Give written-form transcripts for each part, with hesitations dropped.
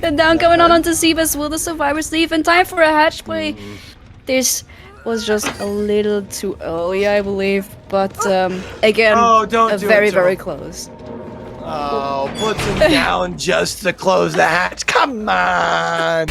The down coming on onto SeaBass. Will the survivors leave in time for a hatch play? This was just a little too early, I believe. But again, very close. Oh, puts him down just to close the hatch. Come on!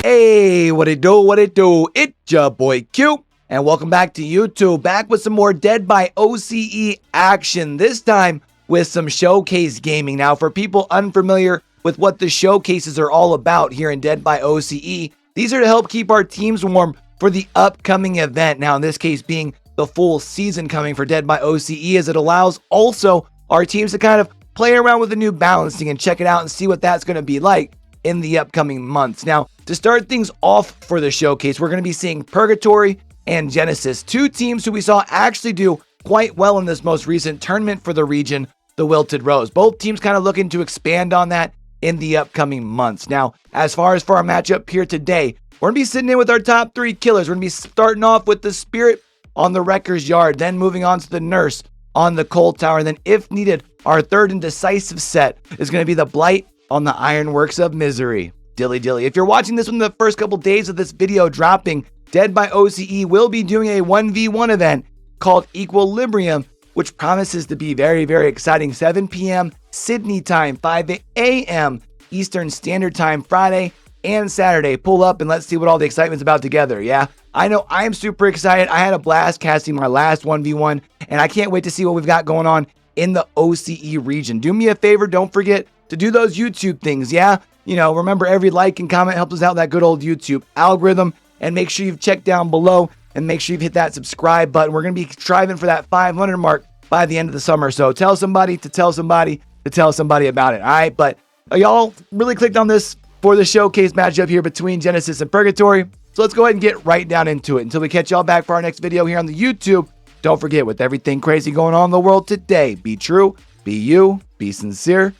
Hey, what it do? It's your boy Q, and welcome back to YouTube. Back with some more Dead by OCE action, this time with some showcase gaming. Now, for people unfamiliar with what the showcases are all about here in Dead by OCE, these are to help keep our teams warm for the upcoming event. Now, in this case being the full season coming for Dead by OCE, as it allows also our teams to kind of play around with the new balancing and check it out and see what that's going to be like in the upcoming months. Now, to start things off for the showcase, we're going to be seeing Purgatory and Genesis, two teams who we saw actually do quite well in this most recent tournament for the region, the Wilted Rose. Both teams kind of looking to expand on that in the upcoming months. Now, as far as for our matchup here today, we're going to be sitting in with our top three killers. We're going to be starting off with the Spirit on the Wrecker's Yard, then moving on to the Nurse on the Cold Tower, and then if needed, our third and decisive set is going to be the Blight on the Ironworks of Misery. Dilly. If you're watching this in the first couple days of this video dropping, Dead by OCE will be doing a 1v1 event called Equilibrium, which promises to be very, very exciting. 7 p.m. Sydney time, 5 a.m. Eastern Standard Time, Friday and Saturday. Pull up and let's see what all the excitement's about together, yeah? I know I am super excited. I had a blast casting my last 1v1, and I can't wait to see what we've got going on in the OCE region. Do me a favor, don't forget to do those YouTube things, yeah? You know, remember every like and comment helps us out that good old YouTube algorithm. And make sure you've checked down below and make sure you've hit that subscribe button. We're going to be striving for that 500 mark by the end of the summer. So tell somebody to tell somebody to tell somebody about it, all right? But y'all really clicked on this for the showcase matchup here between Genesis and Purgatory. So let's go ahead and get right down into it. Until we catch y'all back for our next video here on the YouTube, don't forget, with everything crazy going on in the world today, be true, be you, be sincere,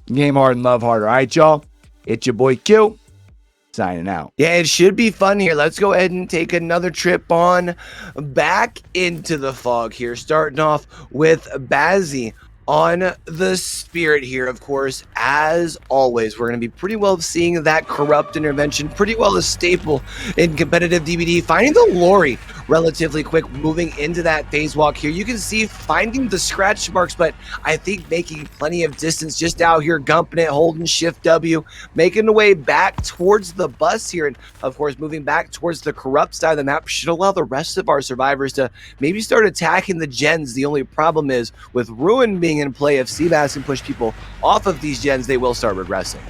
game hard and love hard. All right, y'all? It's your boy Q, signing out. Yeah, it should be fun here. Let's go ahead and take another trip on back into the fog here. Starting off with Bazzy on the Spirit here, of course. As always, we're going to be pretty well seeing that corrupt intervention, pretty well a staple in competitive DBD. Finding the Lori relatively quick, moving into that phase walk here. You can see finding the scratch marks, but I think making plenty of distance just out here, gumping it, holding shift W, making the way back towards the bus here, and of course moving back towards the corrupt side of the map should allow the rest of our survivors to maybe start attacking the gens. The only problem is with Ruin being in play, if SeaBass can push people off of these gens, they will start regressing.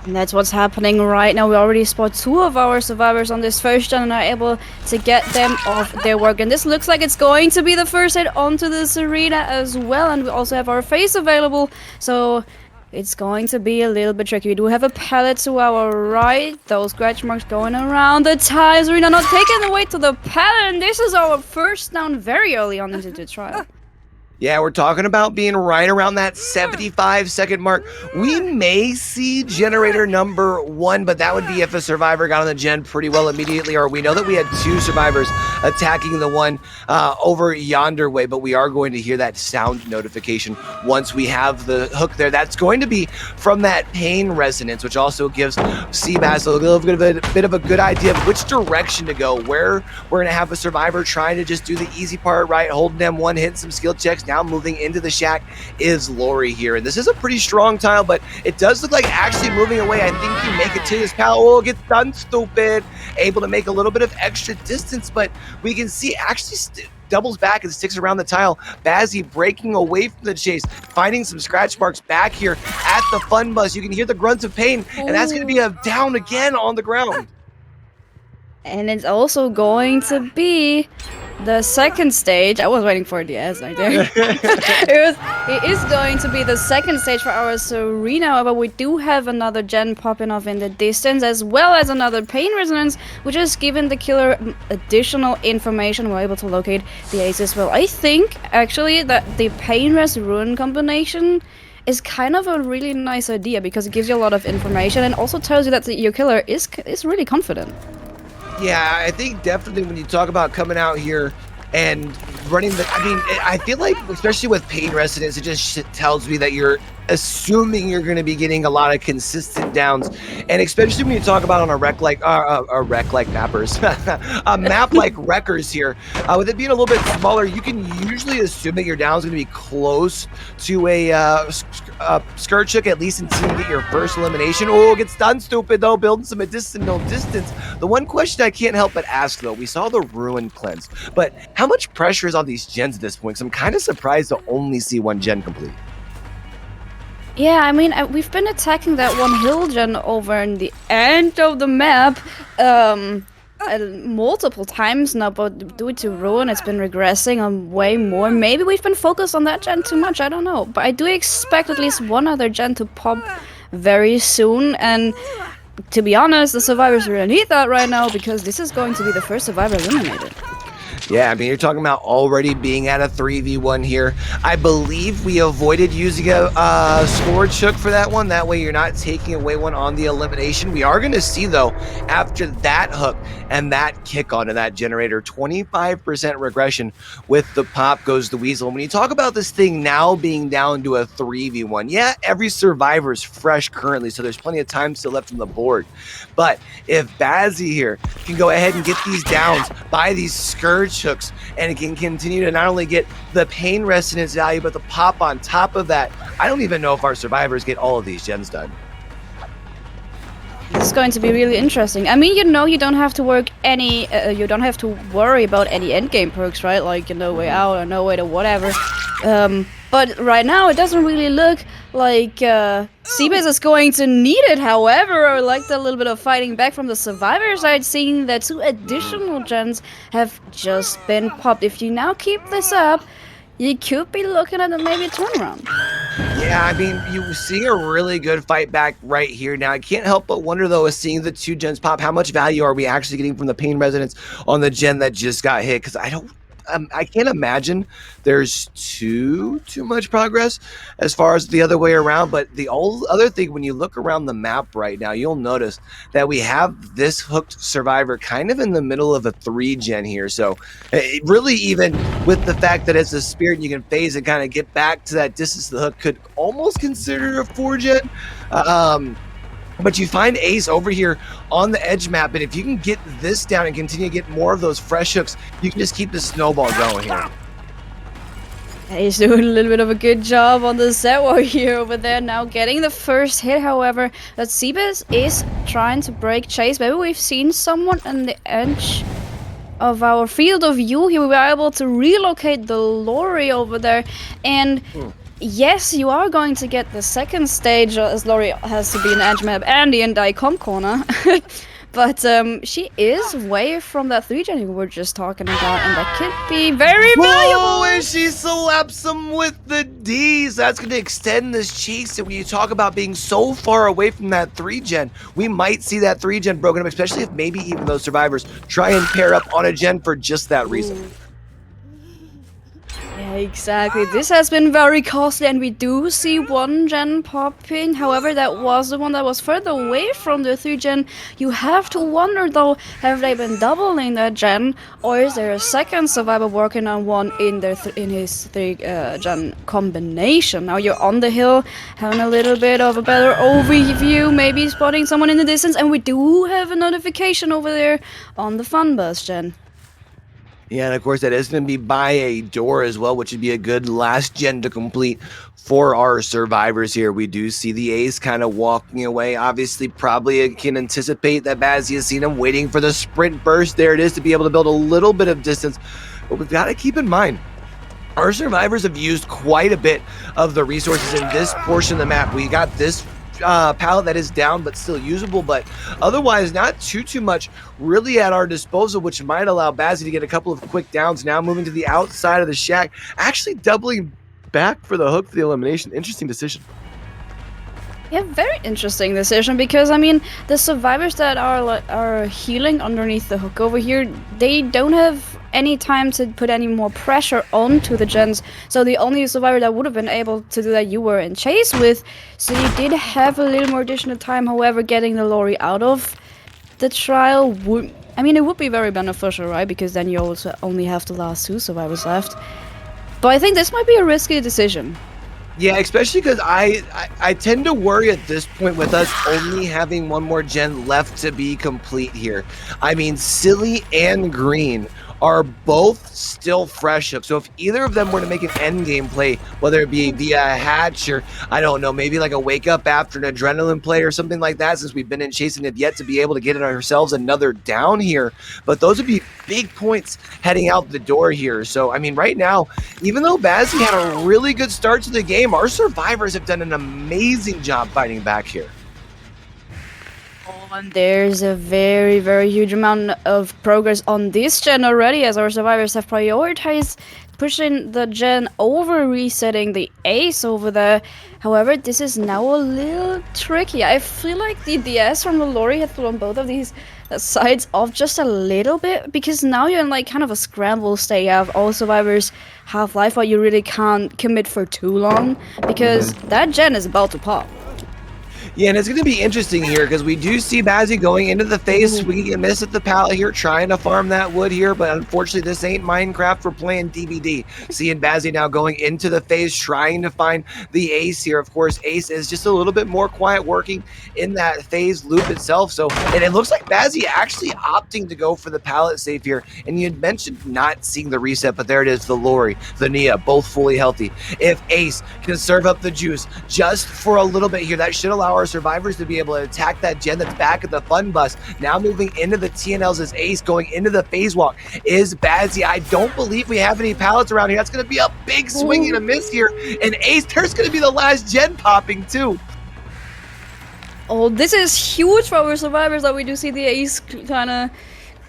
And that's what's happening right now. We already spot two of our survivors on this first gen and are able to get them off their work. And this looks like it's going to be the first hit onto this arena as well. And we also have our face available. So it's going to be a little bit tricky. We do have a pallet to our right. Those scratch marks going around the tiles arena, not taking away to the pallet. And this is our first down very early on into the trial. Yeah, we're talking about being right around that 75-second mark. We may see generator number 1, but that would be if a survivor got on the gen pretty well immediately, or we know that we had 2 survivors attacking the one over yonder way, but we are going to hear that sound notification once we have the hook there. That's going to be from that pain resonance, which also gives SeaBass a little bit of a good idea of which direction to go, where we're going to have a survivor trying to just do the easy part, right, holding them one, hitting some skill checks. Now moving into the shack is Lori here, and this is a pretty strong tile, but it does look like actually moving away. I think you make it to this pal. Oh, get done, stupid. Able to make a little bit of extra distance, but we can see actually doubles back and sticks around the tile. Bazzy breaking away from the chase, finding some scratch marks back here at the fun bus. You can hear the grunts of pain, and that's going to be a down again on the ground. And it's also going to be the second stage. I was waiting for the S right there. It is going to be the second stage for our Serena. However, we do have another gen popping off in the distance, as well as another pain resonance, which is giving the killer additional information. We're able to locate the ace as well. I think actually that the pain res ruin combination is kind of a really nice idea, because it gives you a lot of information and also tells you that your killer is really confident. Yeah, I think definitely when you talk about coming out here and running I mean, I feel like, especially with pain residence, it just tells me that you're assuming you're going to be getting a lot of consistent downs, and especially when you talk about on a wreck like mappers, a map like wreckers here, with it being a little bit smaller, you can usually assume that your down's going to be close to a skirt chook, at least until you get your first elimination. Oh, it gets done stupid though, building some medicinal distance. The one question I can't help but ask though, we saw the ruin cleanse, but how much pressure is on these gens at this point? Because I'm kind of surprised to only see one gen complete. Yeah, I mean, we've been attacking that one hill gen over in the end of the map multiple times now, but due to ruin, it's been regressing on way more. Maybe we've been focused on that gen too much, I don't know. But I do expect at least one other gen to pop very soon, and to be honest, the survivors really need that right now, because this is going to be the first survivor eliminated. Yeah, I mean, you're talking about already being at a 3v1 here. I believe we avoided using a score chook for that one. That way you're not taking away one on the elimination. We are going to see, though, after that hook and that kick onto that generator, 25% regression with the pop goes the weasel. When you talk about this thing now being down to a 3v1, yeah, every survivor is fresh currently, so there's plenty of time still left on the board. But if Bazzy here can go ahead and get these downs by these scourge hooks, and it can continue to not only get the pain residence value, but the pop on top of that, I don't even know if our survivors get all of these gens done. This is going to be really interesting. I mean, you know, you don't have to work any, you don't have to worry about any endgame perks, right? Like no way out or no way to whatever. But right now, it doesn't really look like SeaBass is going to need it. However, I like the little bit of fighting back from the survivor side, seeing that 2 additional gens have just been popped. If you now keep this up, you could be looking at maybe a turnaround. Yeah, I mean, you see a really good fight back right here. Now, I can't help but wonder, though, is seeing the 2 gens pop, how much value are we actually getting from the pain residence on the gen that just got hit? Because I can't imagine there's too much progress as far as the other way around. But the other thing, when you look around the map right now, you'll notice that we have this hooked survivor kind of in the middle of a 3 gen here. So it really, even with the fact that it's a spirit, you can phase and kind of get back to that distance, the hook could almost consider a 4 gen. But you find Ace over here on the edge map, and if you can get this down and continue to get more of those fresh hooks, you can just keep the snowball going here. He's doing a little bit of a good job on the Zero here over there, now getting the first hit. However, that SeaBass is trying to break chase. Maybe we've seen someone on the edge of our field of view here. We were able to relocate the lorry over there, and yes, you are going to get the second stage, as Lori has to be in edge map and the end icon corner. But she is way from that 3 gen we were just talking about, and that could be very valuable. Oh, and she slaps him with the D's. That's going to extend this chase. And when you talk about being so far away from that 3 gen, we might see that 3 gen broken up, especially if maybe even those survivors try and pair up on a gen for just that reason. Yeah, exactly. This has been very costly, and we do see 1 gen popping. However, that was the one that was further away from the 3 gen. You have to wonder, though, have they been doubling that gen, or is there a second survivor working on one in his 3 gen combination? Now you're on the hill, having a little bit of a better overview, maybe spotting someone in the distance, and we do have a notification over there on the Fun Bus gen. Yeah, and of course that is going to be by a door as well, which would be a good last gen to complete for our survivors here. We do see the Ace kind of walking away. Obviously, probably can anticipate that Bazzy has seen him waiting for the sprint burst. There it is, to be able to build a little bit of distance. But we've got to keep in mind, our survivors have used quite a bit of the resources in this portion of the map. We got this pallet that is down but still usable, but otherwise not too much really at our disposal, which might allow Bazzy to get a couple of quick downs. Now moving to the outside of the shack, actually doubling back for the hook for the elimination. Interesting decision. Yeah, very interesting decision, because I mean, the survivors that are healing underneath the hook over here, they don't have any time to put any more pressure onto the gens. So the only survivor that would have been able to do that, you were in chase with. So you did have a little more additional time. However, getting the lorry out of the trial would... I mean, it would be very beneficial, right? Because then you also only have the last 2 survivors left. But I think this might be a risky decision. Yeah, especially because I tend to worry at this point with us only having one more gen left to be complete here. I mean, Silly and Green are both still fresh up. So if either of them were to make an end game play, whether it be via a hatch or, I don't know, maybe like a wake up after an adrenaline play or something like that, since we've been in chasing it yet to be able to get ourselves another down here. But those would be big points heading out the door here. So, I mean, right now, even though Bazzi had a really good start to the game, our survivors have done an amazing job fighting back here. And there's a very, very huge amount of progress on this gen already, as our survivors have prioritized pushing the gen over resetting the ace over there. However, this is now a little tricky. I feel like the DS from the Lori had thrown both of these sides off just a little bit, because now you're in like kind of a scramble state. You have all survivors half-life, but you really can't commit for too long, because that gen is about to pop. Yeah, and it's going to be interesting here because we do see Bazzi going into the face. We can miss at the pallet here, trying to farm that wood here, but unfortunately this ain't Minecraft. We're playing DBD. Seeing Bazzi now going into the face, trying to find the ace here. Of course, ace is just a little bit more quiet working in that phase loop itself. So, and it looks like Bazzi actually opting to go for the pallet safe here. And you had mentioned not seeing the reset, but there it is, the Lori, the Nia, both fully healthy. If ace can serve up the juice just for a little bit here, that should allow our survivors to be able to attack that gen that's back at the fun bus. Now moving into the TNLs as ace going into the phase walk is Bazzi. I don't believe we have any pallets around here. That's going to be a big swing and a miss here. And ace, there's going to be the last gen popping too. Oh, this is huge for our survivors that we do see the ace kind of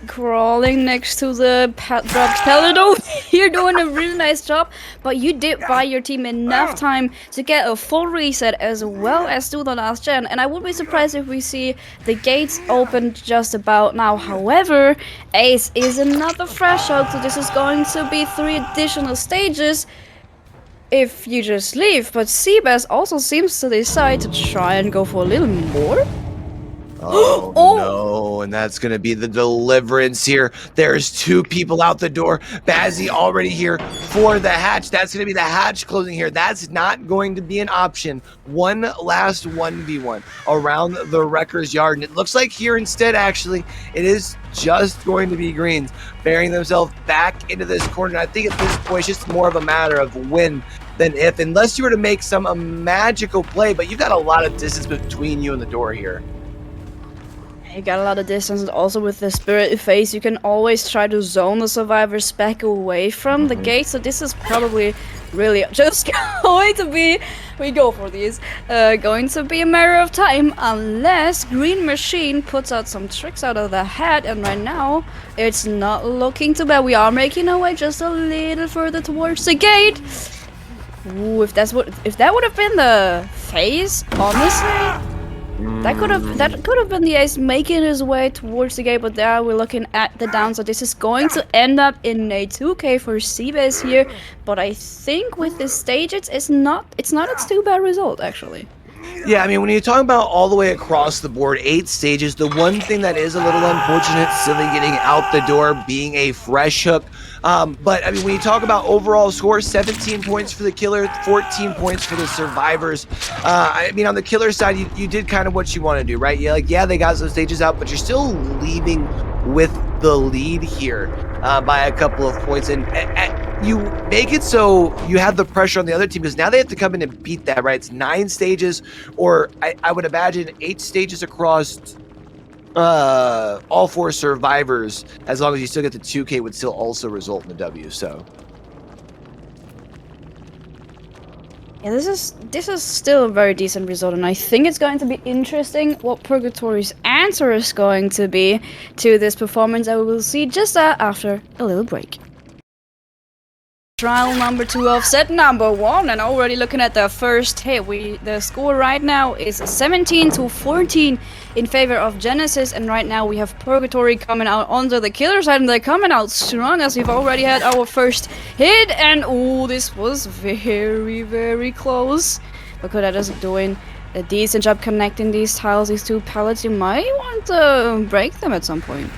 crawling next to the dropped pellet over here, doing a really nice job. But you did buy your team enough time to get a full reset as well as do the last gen, and I would be surprised if we see the gates open just about now. However, ace is another threshold, so this is going to be 3 additional stages if you just leave. But SeaBass also seems to decide to try and go for a little more. Oh, no, and that's going to be the deliverance here. There's 2 people out the door. Bazzi already here for the hatch. That's going to be the hatch closing here. That's not going to be an option. One last 1v1 around the Wrecker's Yard. And it looks like here instead, actually, it is just going to be Greens bearing themselves back into this corner. And I think at this point, it's just more of a matter of when than if, unless you were to make some magical play. But you've got a lot of distance between you and the door here. You got a lot of distance, and also with the Spirit phase, you can always try to zone the survivors back away from the gate. So this is probably really just going to be, we go for these, going to be a matter of time, unless Green Machine puts out some tricks out of the hat. And right now, it's not looking too bad. We are making our way just a little further towards the gate. Ooh, if that would have been the phase, honestly. That could have been the ace making his way towards the gate, but there we're looking at the down, so this is going to end up in a 2k for SeaBass here. But I think with this stage, it's not a too bad result actually. Yeah, I mean, when you're talking about all the way across the board, 8 stages, the one thing that is a little unfortunate, Silly getting out the door, being a fresh hook. But, I mean, when you talk about overall score, 17 points for the killer, 14 points for the survivors. I mean, on the killer side, you did kind of what you want to do, right? Yeah, they got some stages out, but you're still leaving with the lead here by a couple of points. And you make it so you have the pressure on the other team, because now they have to come in and beat that, right? It's 9 stages, or I would imagine 8 stages across all 4 survivors. As long as you still get the 2k, would still also result in the W. So yeah, this is still a very decent result, and I think it's going to be interesting what Purgatory's answer is going to be to this performance that we will see just after a little break. Trial number 2 of set number 1, and already looking at the first hit, the score right now is 17-14 in favor of Genesis, and right now we have Purgatory coming out onto the killer side, and they're coming out strong as we've already had our first hit. And oh, this was very, very close. But Kodata's doing a decent job connecting these tiles, these 2 pallets. You might want can't break them at some point.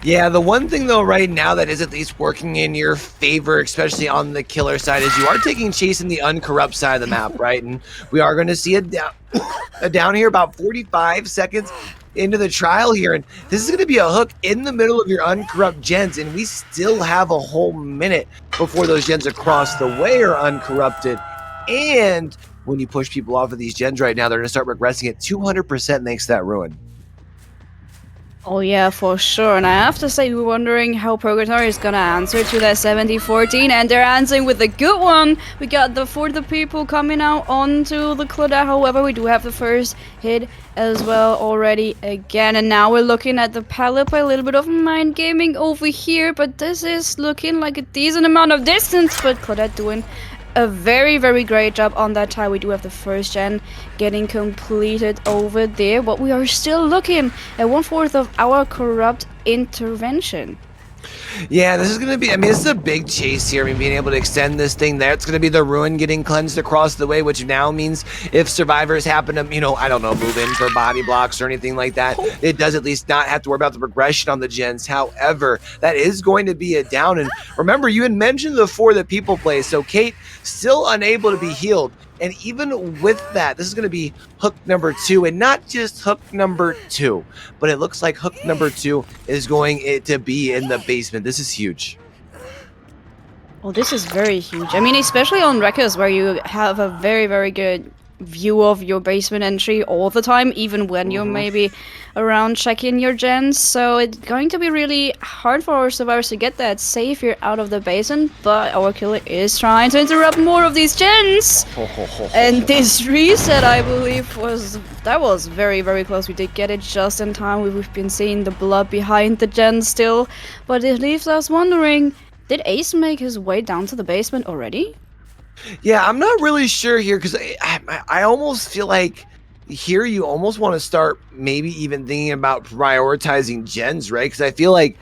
Yeah, the one thing though right now that is at least working in your favor, especially on the killer side, is you are taking chase in the uncorrupt side of the map, right? And we are going to see a down here about 45 seconds into the trial here, and this is going to be a hook in the middle of your uncorrupt gens, and we still have a whole minute before those gens across the way are uncorrupted. And when you push people off of these gens right now, they're going to start regressing at 200% thanks to that ruin. Oh yeah, for sure. And I have to say, we're wondering how Purgatory is gonna answer to that 70-14, and they're answering with a good one. We got for the people coming out onto the Claudette. However, we do have the first hit as well already again. And now we're looking at the pallet by a little bit of mind gaming over here, but this is looking like a decent amount of distance. But Claudette doing a very, very great job on that tie. We do have the first gen getting completed over there, but we are still looking at 1/4 of our corrupt intervention. Yeah, this is going to be, I mean, this is a big chase here. I mean, being able to extend this thing there, it's going to be the ruin getting cleansed across the way, which now means if survivors happen to, you know, I don't know, move in for body blocks or anything like that, it does at least not have to worry about the progression on the gens. However, that is going to be a down. And remember, you had mentioned before that people play, so Kate still unable to be healed. And even with that, this is going to be hook number 2, and not just hook number 2, but it looks like hook number 2 is going to be in the basement. This is huge. Well, this is very huge. I mean, especially on records where you have a very, very good view of your basement entry all the time, even when you're maybe around checking your gens. So it's going to be really hard for our survivors to get that safe here out of the basement, but our killer is trying to interrupt more of these gens. And this reset, I believe, was very, very close. We did get it just in time. We've been seeing the blood behind the gens still, but it leaves us wondering, did Ace make his way down to the basement already? Yeah, I'm not really sure here, because I almost feel like here you almost want to start maybe even thinking about prioritizing gens, right? Because I feel like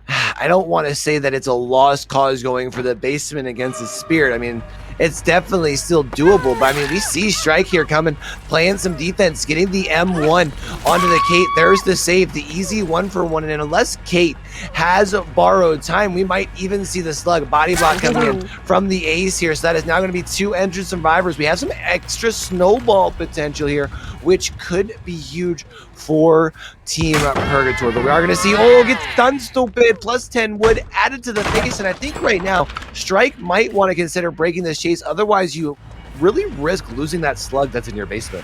I don't want to say that it's a lost cause going for the basement against the Spirit. I mean, it's definitely still doable, but I mean, we see Stryk here coming, playing some defense, getting the M1 onto the Kate. There's the save, the easy 1-for-1, and unless Kate has borrowed time, we might even see the slug body block coming in from the Ace here. So that is now going to be 2 entered survivors. We have some extra snowball potential here, which could be huge for Team Purgatory. But we are going to see, oh, gets done stupid, plus 10 wood added to the face. And I think right now, Stryk might want to consider breaking this chase. Otherwise, you really risk losing that slug that's in your basement.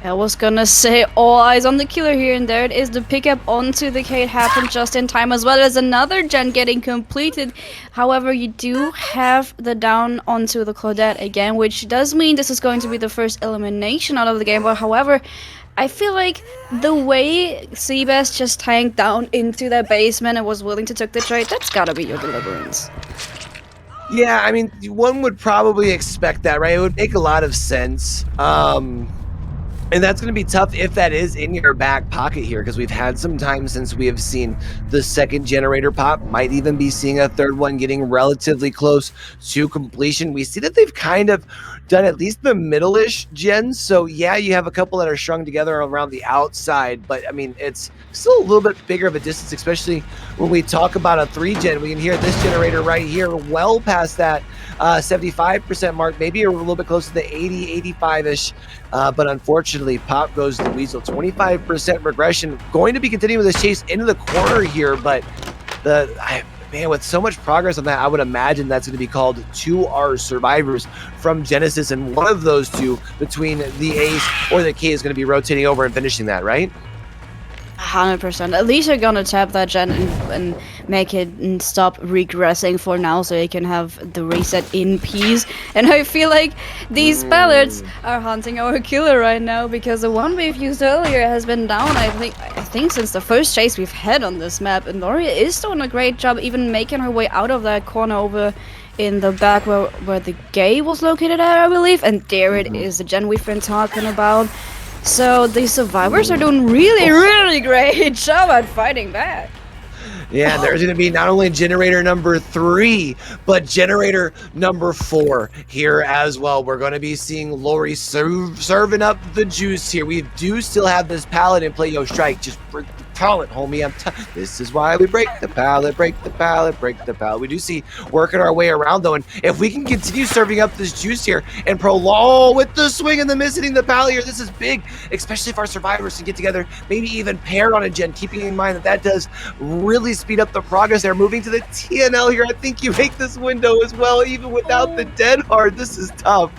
I was gonna say all eyes on the killer here, and there it is. The pickup onto the Kate happened just in time, as well as another gen getting completed. However, you do have the down onto the Claudette again, which does mean this is going to be the first elimination out of the game. But however, I feel like the way SeaBass just tanked down into that basement and was willing to take the trade, that's gotta be your deliverance. Yeah, I mean, one would probably expect that, right? It would make a lot of sense. And that's going to be tough if that is in your back pocket here, because we've had some time since we have seen the second generator pop, might even be seeing a third one getting relatively close to completion. We see that they've kind of done at least the middle-ish gens. So yeah, you have a couple that are strung together around the outside, but I mean, it's still a little bit bigger of a distance, especially when we talk about a 3-gen. We can hear this generator right here well past that 75% mark, maybe a little bit close to the 80, 85-ish. But unfortunately, pop goes the Weasel. 25% regression. Going to be continuing with this chase into the corner here, but man, with so much progress on that, I would imagine that's going to be called to our survivors from Genesis, and one of those two between the Ace or the K is going to be rotating over and finishing that, right? 100%. At least you're gonna tap that gen and make it and stop regressing for now, so you can have the reset in peace. And I feel like these pellets are hunting our killer right now, because the one we've used earlier has been down, I think since the first chase we've had on this map. And Noria is doing a great job even making her way out of that corner over in the back where the gay was located at, I believe. And there it is, the gen we've been talking about. So the survivors are doing really, really great job at fighting back. Yeah, there's going to be not only generator number 3, but generator number 4 here as well. We're going to be seeing Lori serving up the juice here. We do still have this pallet in play. Yo, Stryk, just break the pallet, homie. This is why we break the pallet, break the pallet, break the pallet. We do see working our way around, though, and if we can continue serving up this juice here and prolong with the swing and the miss hitting the pallet here, this is big, especially if our survivors can get together, maybe even paired on a gen, keeping in mind that does really speed up the progress there. Moving to the TNL here, I think you make this window as well, even without the dead hard. This is tough.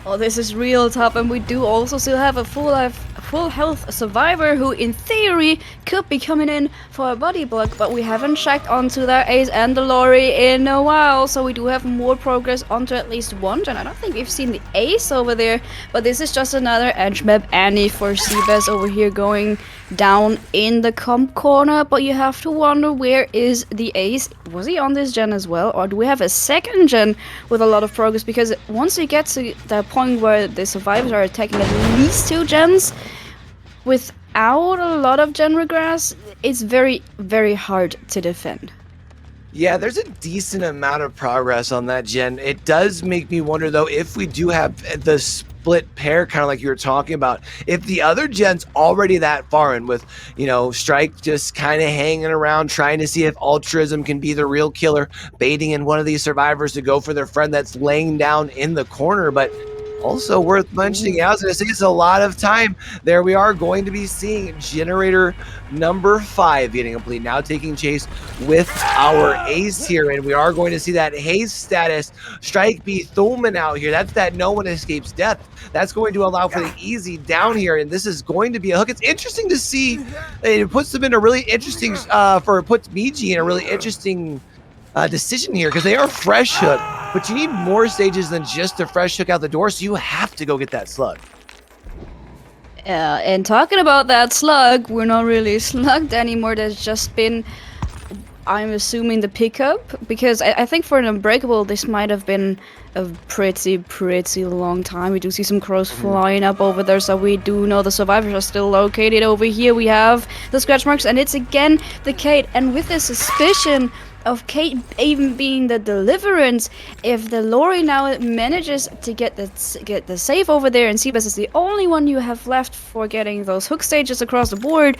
Oh, this is real tough, and we do also still have a full health survivor who, in theory, could be coming in for a body block, but we haven't checked onto their ace and the Lori in a while, so we do have more progress onto at least one gen. I don't think we've seen the ace over there, but this is just another edge map Annie for SeaBass over here going down in the comp corner, but you have to wonder, where is the ace? Was he on this gen as well, or do we have a second gen with a lot of progress? Because once you get to that point where the survivors are attacking at least 2 gens without a lot of gen regress, it's very, very hard to defend. Yeah, there's a decent amount of progress on that gen. It does make me wonder, though, if we do have the split pair, kind of like you were talking about, if the other gen's already that far in with, Stryk just kind of hanging around, trying to see if altruism can be the real killer, baiting in one of these survivors to go for their friend that's laying down in the corner, but also worth mentioning, I was going to say, it's a lot of time. There we are going to be seeing generator number 5 getting complete, now taking chase with our ace here, and we are going to see that haze status Stryk be Thulman out here. That's that no one escapes death. That's going to allow for the easy down here, and this is going to be a hook. It's interesting to see. It puts them in a really interesting, puts Miji in a really interesting decision here, because they are fresh hook, but you need more stages than just a fresh hook out the door, so you have to go get that slug. Yeah, and talking about that slug, we're not really slugged anymore. There's just been, I'm assuming, the pickup, because I think for an Unbreakable this might have been a pretty long time. We do see some crows flying up over there, so we do know the survivors are still located over here. We have the scratch marks, and it's again the Kate, and with the suspicion of Kate even being the deliverance, if the Lori now manages to get the save over there, and SeaBass is the only one you have left for getting those hook stages across the board,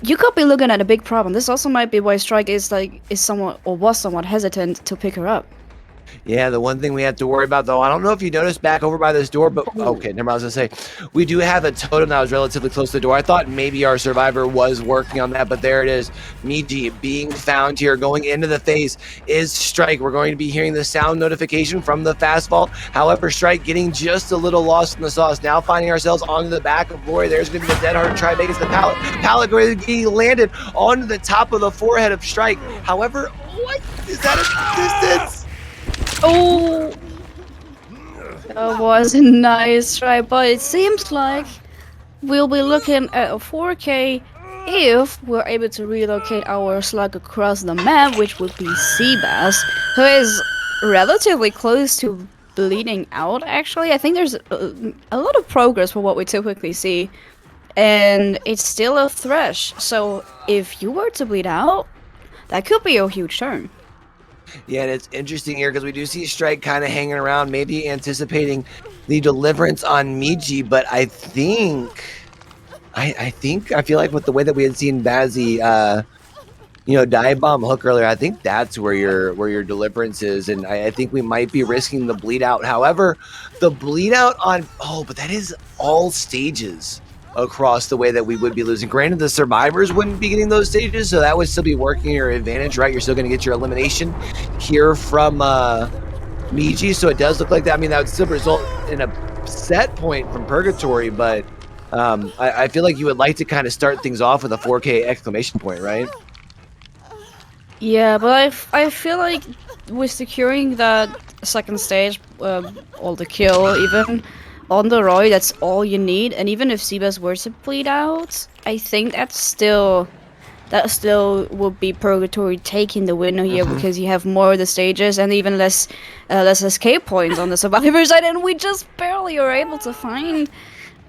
you could be looking at a big problem. This also might be why Stryk was somewhat hesitant to pick her up. Yeah, the one thing we have to worry about, though, I don't know if you noticed back over by this door, but okay, never mind, I was going to say, we do have a totem that was relatively close to the door. I thought maybe our survivor was working on that, but there it is. Miji being found here, going into the phase is Stryk. We're going to be hearing the sound notification from the fast vault. However, Stryk getting just a little lost in the sauce. Now finding ourselves onto the back of Lori. There's going to be the dead hard try to make it to the pallet. Pallet going to be landed onto the top of the forehead of Stryk. However, what is that a distance? Oh, that was a nice try, but it seems like we'll be looking at a 4K if we're able to relocate our slug across the map, which would be SeaBass, who is relatively close to bleeding out, actually. I think there's a lot of progress for what we typically see, and it's still a thresh, so if you were to bleed out, that could be a huge turn. Yeah, and it's interesting here because we do see Stryk kind of hanging around, maybe anticipating the deliverance on Miji, but I feel like with the way that we had seen Bazzi, dive bomb hook earlier, I think that's where your deliverance is, and I think we might be risking the bleed out. However, the bleed out on but that is all stages across the way that we would be losing. Granted, the survivors wouldn't be getting those stages, so that would still be working your advantage, right? You're still going to get your elimination here from Miji, so it does look like that. I mean, that would still result in a set point from Purgatory, but I feel like you would like to kind of start things off with a 4K exclamation point, right? Yeah, but I feel like with securing that second stage, or the kill even, on the Roy, that's all you need, and even if SeaBass were to bleed out, I think that still would be Purgatory taking the winner here, because you have more of the stages and even less escape points on the survivor side, and we just barely are able to find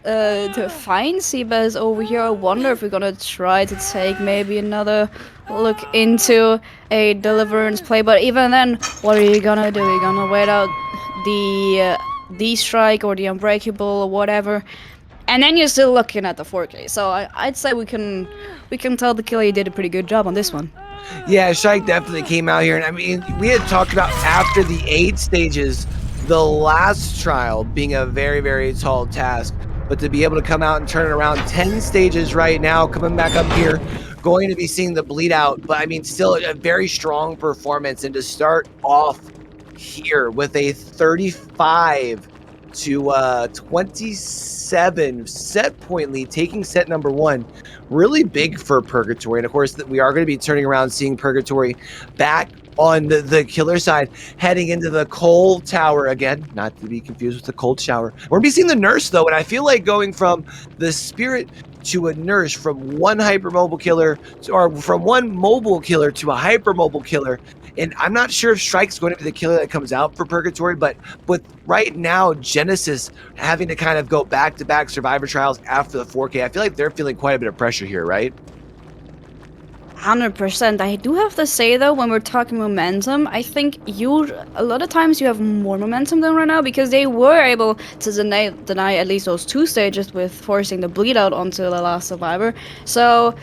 SeaBass over here. I wonder if we're gonna try to take maybe another look into a deliverance play. But even then, what are you gonna do? You're gonna wait out the Stryk or the Unbreakable or whatever, and then you're still looking at the 4K. So I'd say we can tell the killer did a pretty good job on this one. Yeah, Stryk definitely came out here, and I mean, we had talked about after the 8 stages, the last trial being a very, very tall task, but to be able to come out and turn it around 10 stages right now, coming back up here, going to be seeing the bleed out, but I mean, still a very strong performance, and to start off here with a 35 to 27 set point lead, taking set number 1. Really big for Purgatory. And of course, we are going to be turning around, seeing Purgatory back on the killer side, heading into the coal tower again, not to be confused with the cold shower. We're going to be seeing the nurse, though, and I feel like going from the Spirit to a nurse, from one hypermobile killer or from one mobile killer to a hypermobile killer. And I'm not sure if Stryk's going to be the killer that comes out for Purgatory, but with right now Genesis having to kind of go back-to-back survivor trials after the 4K, I feel like they're feeling quite a bit of pressure here, right? 100%. I do have to say though, when we're talking momentum, I think a lot of times you have more momentum than right now, because they were able to deny at least those 2 stages with forcing the bleed out onto the last survivor. So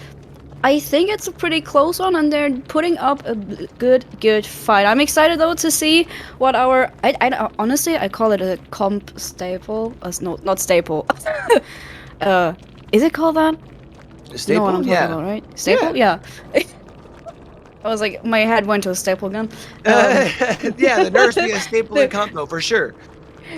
I think it's a pretty close one, and they're putting up a good fight. I'm excited though to see what our honestly I call it a comp staple. No, not staple. Is it called that? Staple, You know what I'm talking yeah. about, right? Staple, yeah. I was like, my head went to a staple gun. Yeah, the nurse being a staple in combo for sure.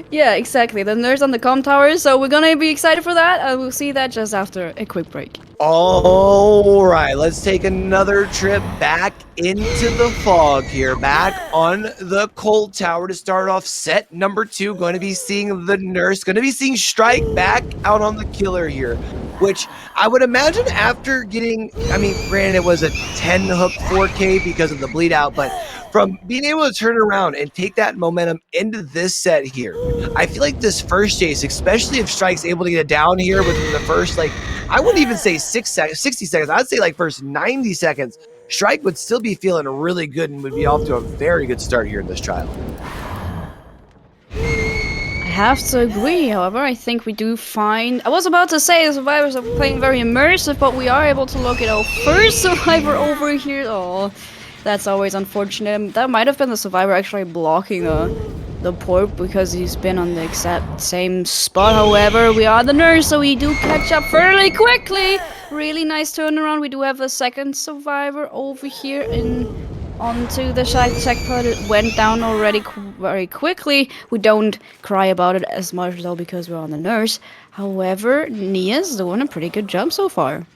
Yeah, exactly. The nurse on the comm tower. So we're gonna be excited for that. We'll see that just after a quick break. All right, let's take another trip back into the fog here, back on the cold tower to start off set number 2. Going to be seeing the nurse, going to be seeing Stryk back out on the killer here, which I would imagine after getting, I mean, granted it was a 10 hook 4K because of the bleed out, but from being able to turn around and take that momentum into this set here, I feel like this first chase, especially if Stryk's able to get it down here within the first, like, I wouldn't even say 60 seconds. I'd say like first 90 seconds, Stryk would still be feeling really good and would be off to a very good start here in this trial. I have to agree, however, I think we do find... I was about to say the survivors are playing very immersive, but we are able to look at our first survivor over here. Oh, that's always unfortunate. That might have been the survivor actually blocking the port, because he's been on the exact same spot. However, we are the nurse, so we do catch up fairly quickly. Really nice turnaround. We do have a second survivor over here onto the checkpoint. It went down already very quickly. We don't cry about it as much though, because we're on the nurse. However, Nia's doing a pretty good job so far.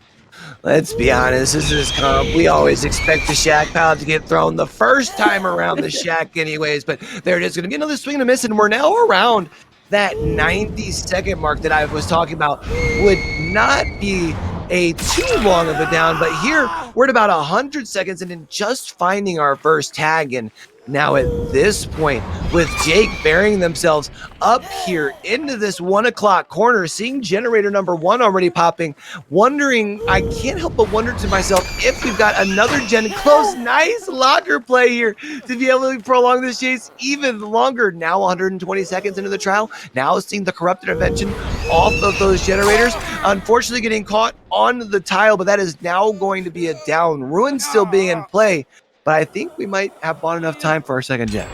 Let's be honest, this is comp. We always expect the Shack Pile to get thrown the first time around the Shack anyways, but there it is, going to be another swing and a miss, and we're now around that 90-second mark that I was talking about. Would not be a too long of a down, but here we're at about 100 seconds and in just finding our first tag. And now at this point, with Jake burying themselves up here into this 1 o'clock corner, seeing generator number 1 already popping, wondering, I can't help but wonder to myself if we've got another gen close. Nice locker play here to be able to prolong this chase even longer. Now 120 seconds into the trial, now seeing the corrupt intervention off of those generators. Unfortunately getting caught on the tile, but that is now going to be a down. Ruin still being in play, but I think we might have bought enough time for our second gen.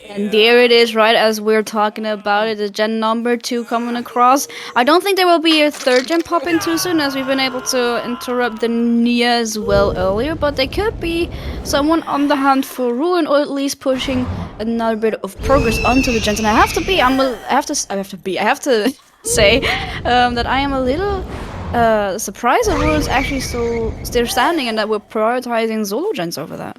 And there it is, right as we're talking about it, the gen number 2 coming across. I don't think there will be a 3rd gen pop in too soon, as we've been able to interrupt the Nia as well earlier, but there could be someone on the hunt for Ruin, or at least pushing another bit of progress onto the gens. And I have to say that I am a little surprised that Ruin's actually still standing, and that we're prioritizing solo gens over that.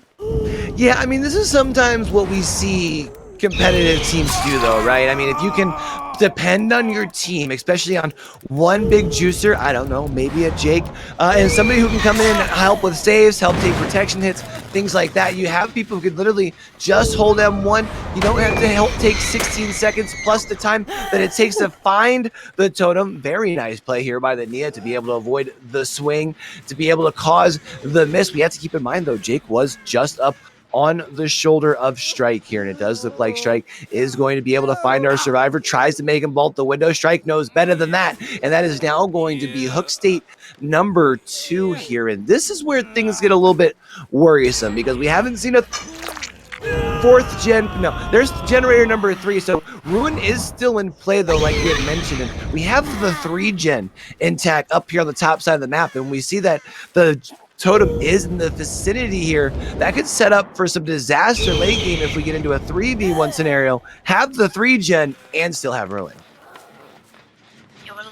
Yeah, I mean, this is sometimes what we see competitive teams do, though, right? I mean, if you can depend on your team, especially on one big juicer, I don't know, maybe a Jake, and somebody who can come in and help with saves, help take protection hits, things like that. You have people who could literally just hold M1. You don't have to help take 16 seconds plus the time that it takes to find the totem. Very nice play here by the Nia to be able to avoid the swing, to be able to cause the miss. We have to keep in mind, though, Jake was just up on the shoulder of Stryk here, and it does look like Stryk is going to be able to find our survivor, tries to make him bolt the window. Stryk knows better than that, and that is now going to be hook state number 2 here, and this is where things get a little bit worrisome because we haven't seen a 4th gen. No, there's generator number 3, so Ruin is still in play, though, like we had mentioned, and we have the 3 gen intact up here on the top side of the map, and we see that the totem is in the vicinity here. That could set up for some disaster late game if we get into a 3v1 scenario, have the 3 gen and still have Ruin.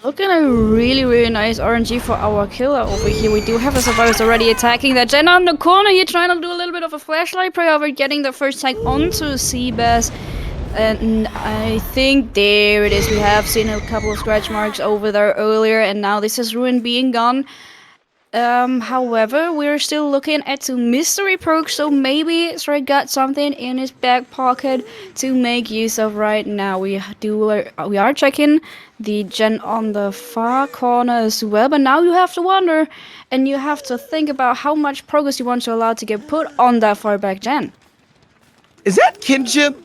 Looking at a really, really nice RNG for our killer over here. We do have a survivors already attacking that gen on the corner here, trying to do a little bit of a flashlight play over getting the first tag onto SeaBass. And I think there it is. We have seen a couple of scratch marks over there earlier, and now this is Ruin being gone. However, we're still looking at some mystery perks, so maybe Stryk got something in his back pocket to make use of right now. We are checking the gen on the far corner as well, but now you have to wonder, and you have to think about how much progress you want to allow to get put on that far back gen. Is that kinship?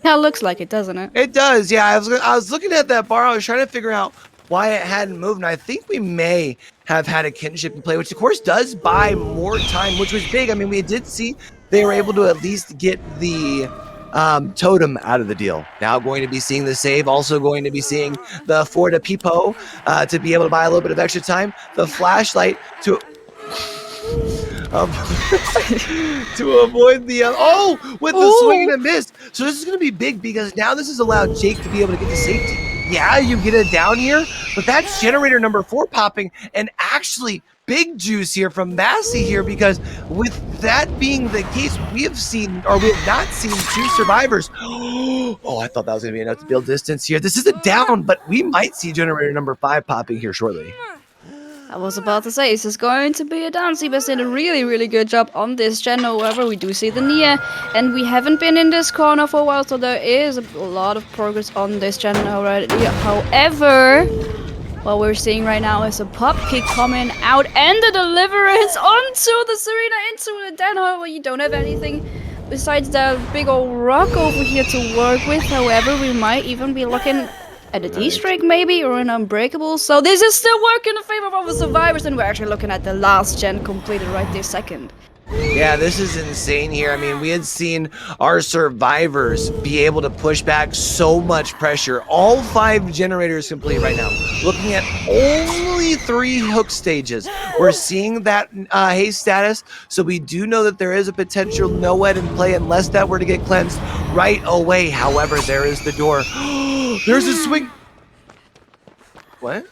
Yeah, it looks like it, doesn't it? It does, yeah. I was looking at that bar. I was trying to figure out why it hadn't moved, and I think we may have had a kinship in play, which of course does buy more time, which was big. I mean, we did see they were able to at least get the totem out of the deal. Now going to be seeing the save, also going to be seeing the Forta Pipo to be able to buy a little bit of extra time, the flashlight to to avoid the with the swing and a miss. So this is going to be big because now this has allowed Jake to be able to get to safety. Yeah, you get it down here, but that's generator number 4 popping, and actually big juice here from Massey here, because with that being the case, we have not seen 2 survivors. Oh, I thought that was going to be enough to build distance here. This is a down, but we might see generator number 5 popping here shortly. I was about to say, this is going to be a down. SeaBass did a really, really good job on this gen. However, we do see the Nia, and we haven't been in this corner for a while, so there is a lot of progress on this gen already. However, what we're seeing right now is a pop kick coming out and the deliverance onto the Serena into the den. However, you don't have anything besides that big old rock over here to work with. However, we might even be looking at a D-Stryk maybe, or an Unbreakable. So this is still working in favor of our survivors, and we're actually looking at the last gen completed right this second. Yeah, this is insane here. I mean, we had seen our survivors be able to push back so much pressure. All 5 generators complete right now. Looking at only 3 hook stages. We're seeing that haste status, so we do know that there is a potential no-ed in play unless that were to get cleansed right away. However, there is the door. There's a swing. What?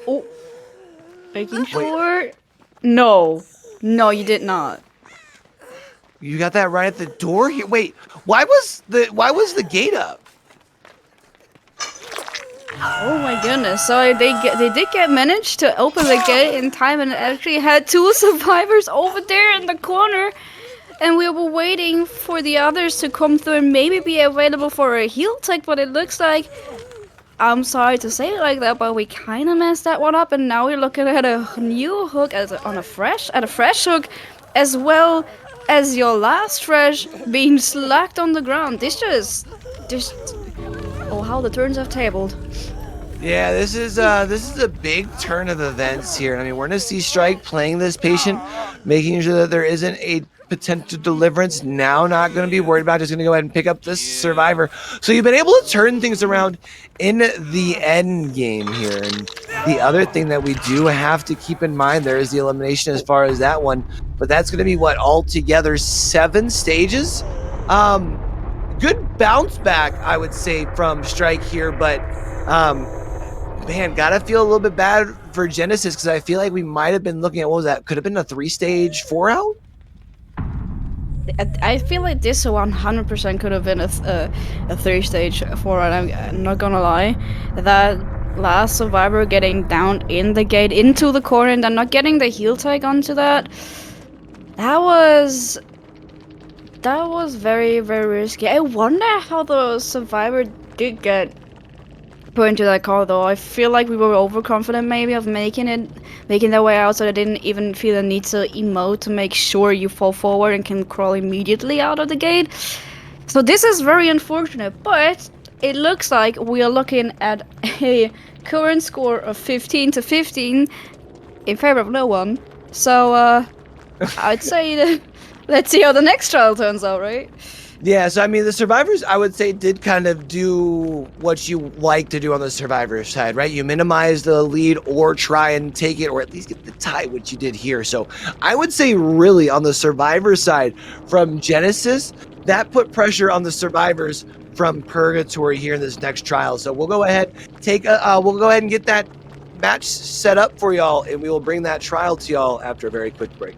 Oh. Making sure. No, you did not. You got that right at the door here. Wait, why was the gate up? Oh my goodness! So they did manage to open the gate in time, and actually had 2 survivors over there in the corner. And we were waiting for the others to come through and maybe be available for a heal tech, but it looks like, I'm sorry to say it like that, but we kind of messed that one up, and now we're looking at a new hook at a fresh hook, as well as your last fresh being slacked on the ground. This just oh, how the turns have tabled. Yeah, this is a big turn of events here. I mean, we're gonna see Stryk playing this patient, making sure that there isn't a potential deliverance. Now not going to be worried about, just going to go ahead and pick up this survivor. So you've been able to turn things around in the end game here. And the other thing that we do have to keep in mind, there is the elimination as far as that one, but that's going to be what, altogether 7 stages. Good bounce back, I would say, from Stryk here, but man, gotta feel a little bit bad for Genesis, because I feel like we might have been looking at, what was that, could have been a 3-stage 4 out. I feel like this 100% could have been a 3-stage 4, and I'm not gonna lie. That last survivor getting down in the gate into the corner and then not getting the heal tag onto that, that was very, very risky. I wonder how the survivor did get put into that car though. I feel like we were overconfident maybe of making their way out, so they didn't even feel the need to emote to make sure you fall forward and can crawl immediately out of the gate. So this is very unfortunate, but it looks like we are looking at a current score of 15-15 in favor of no one. So I'd say that let's see how the next trial turns out, right? Yeah, so I mean, the survivors, I would say, did kind of do what you like to do on the survivor side, right? You minimize the lead or try and take it, or at least get the tie, which you did here. So I would say, really, on the survivor side from Genesis, that put pressure on the survivors from Purgatory here in this next trial. So we'll go ahead, we'll go ahead and get that match set up for y'all, and we will bring that trial to y'all after a very quick break.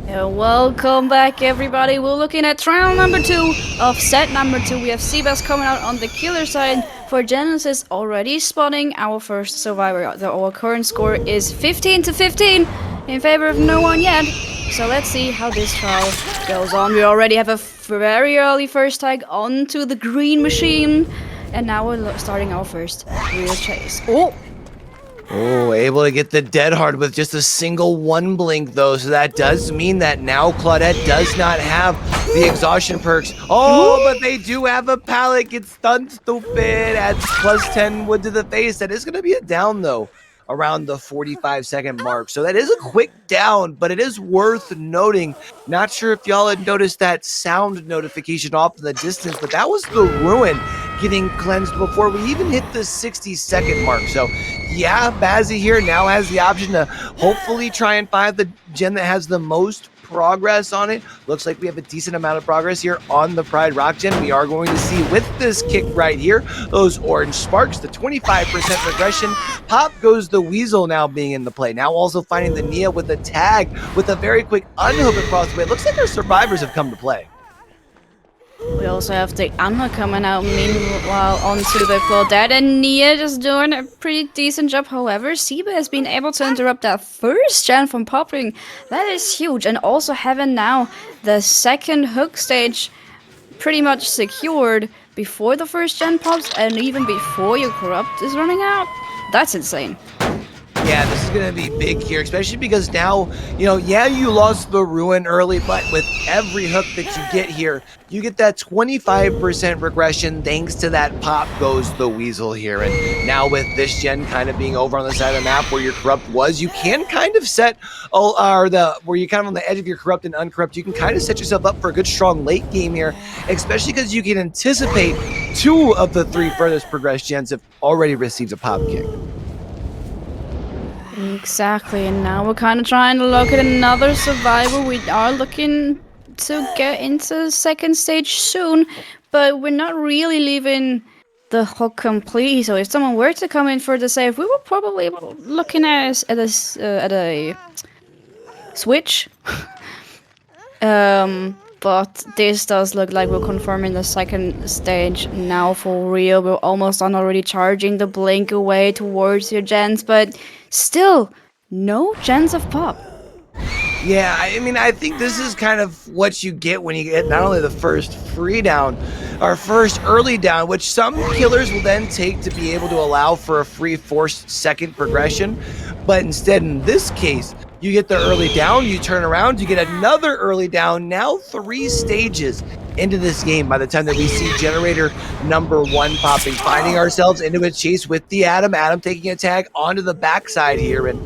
Welcome back, everybody. We're looking at trial number 2 of set number 2. We have SeaBass coming out on the killer side for Genesis, already spotting our first survivor. Our current score is 15-15 in favor of no one yet. So let's see how this trial goes on. We already have a very early first tag onto the green machine, and now we're starting our first real chase. Oh, able to get the dead hard with just a single one blink, though. So that does mean that now Claudette does not have the exhaustion perks. Oh, but they do have a pallet. Get stunned, stupid. Adds plus 10 wood to the face. That is going to be a down, though, around the 45-second mark. So that is a quick down, but it is worth noting. Not sure if y'all had noticed that sound notification off in the distance, but that was the ruin getting cleansed before we even hit the 60-second mark. So yeah, Bazzy here now has the option to hopefully try and find the gen that has the most progress on it. Looks like we have a decent amount of progress here on the Pride Rock gen. We are going to see with this kick right here, those orange sparks, the 25% regression. Pop goes the Weasel now being in the play. Now also finding the Nia with the tag with a very quick unhook across the way. It looks like our survivors have come to play. We also have the Anna coming out meanwhile onto the Claudette, and Nia just doing a pretty decent job. However, SeaBass has been able to interrupt that first gen from popping. That is huge, and also having now the second hook stage pretty much secured before the first gen pops and even before your corrupt is running out. That's insane. Yeah, this is going to be big here, especially because now, yeah, you lost the ruin early, but with every hook that you get here, you get that 25% regression thanks to that pop goes the Weasel here. And now with this gen kind of being over on the side of the map where your corrupt was, you can kind of set, where you're kind of on the edge of your corrupt and uncorrupt, you can kind of set yourself up for a good strong late game here, especially because you can anticipate 2 of the 3 furthest progress gens have already received a pop kick. Exactly, and now we're kind of trying to look at another survivor. We are looking to get into second stage soon, but we're not really leaving the hook complete. So if someone were to come in for the save, we were probably looking at a switch. But this does look like we're confirming the second stage now for real. We're almost done already, charging the blink away towards your gens, but still, no gens of pop. Yeah, I mean, I think this is kind of what you get when you get not only the first free down, or first early down, which some killers will then take to be able to allow for a free forced second progression, but instead in this case, you get the early down, you turn around, you get another early down, now 3 stages into this game by the time that we see generator number 1 popping, finding ourselves into a chase with the Adam taking a tag onto the backside here. And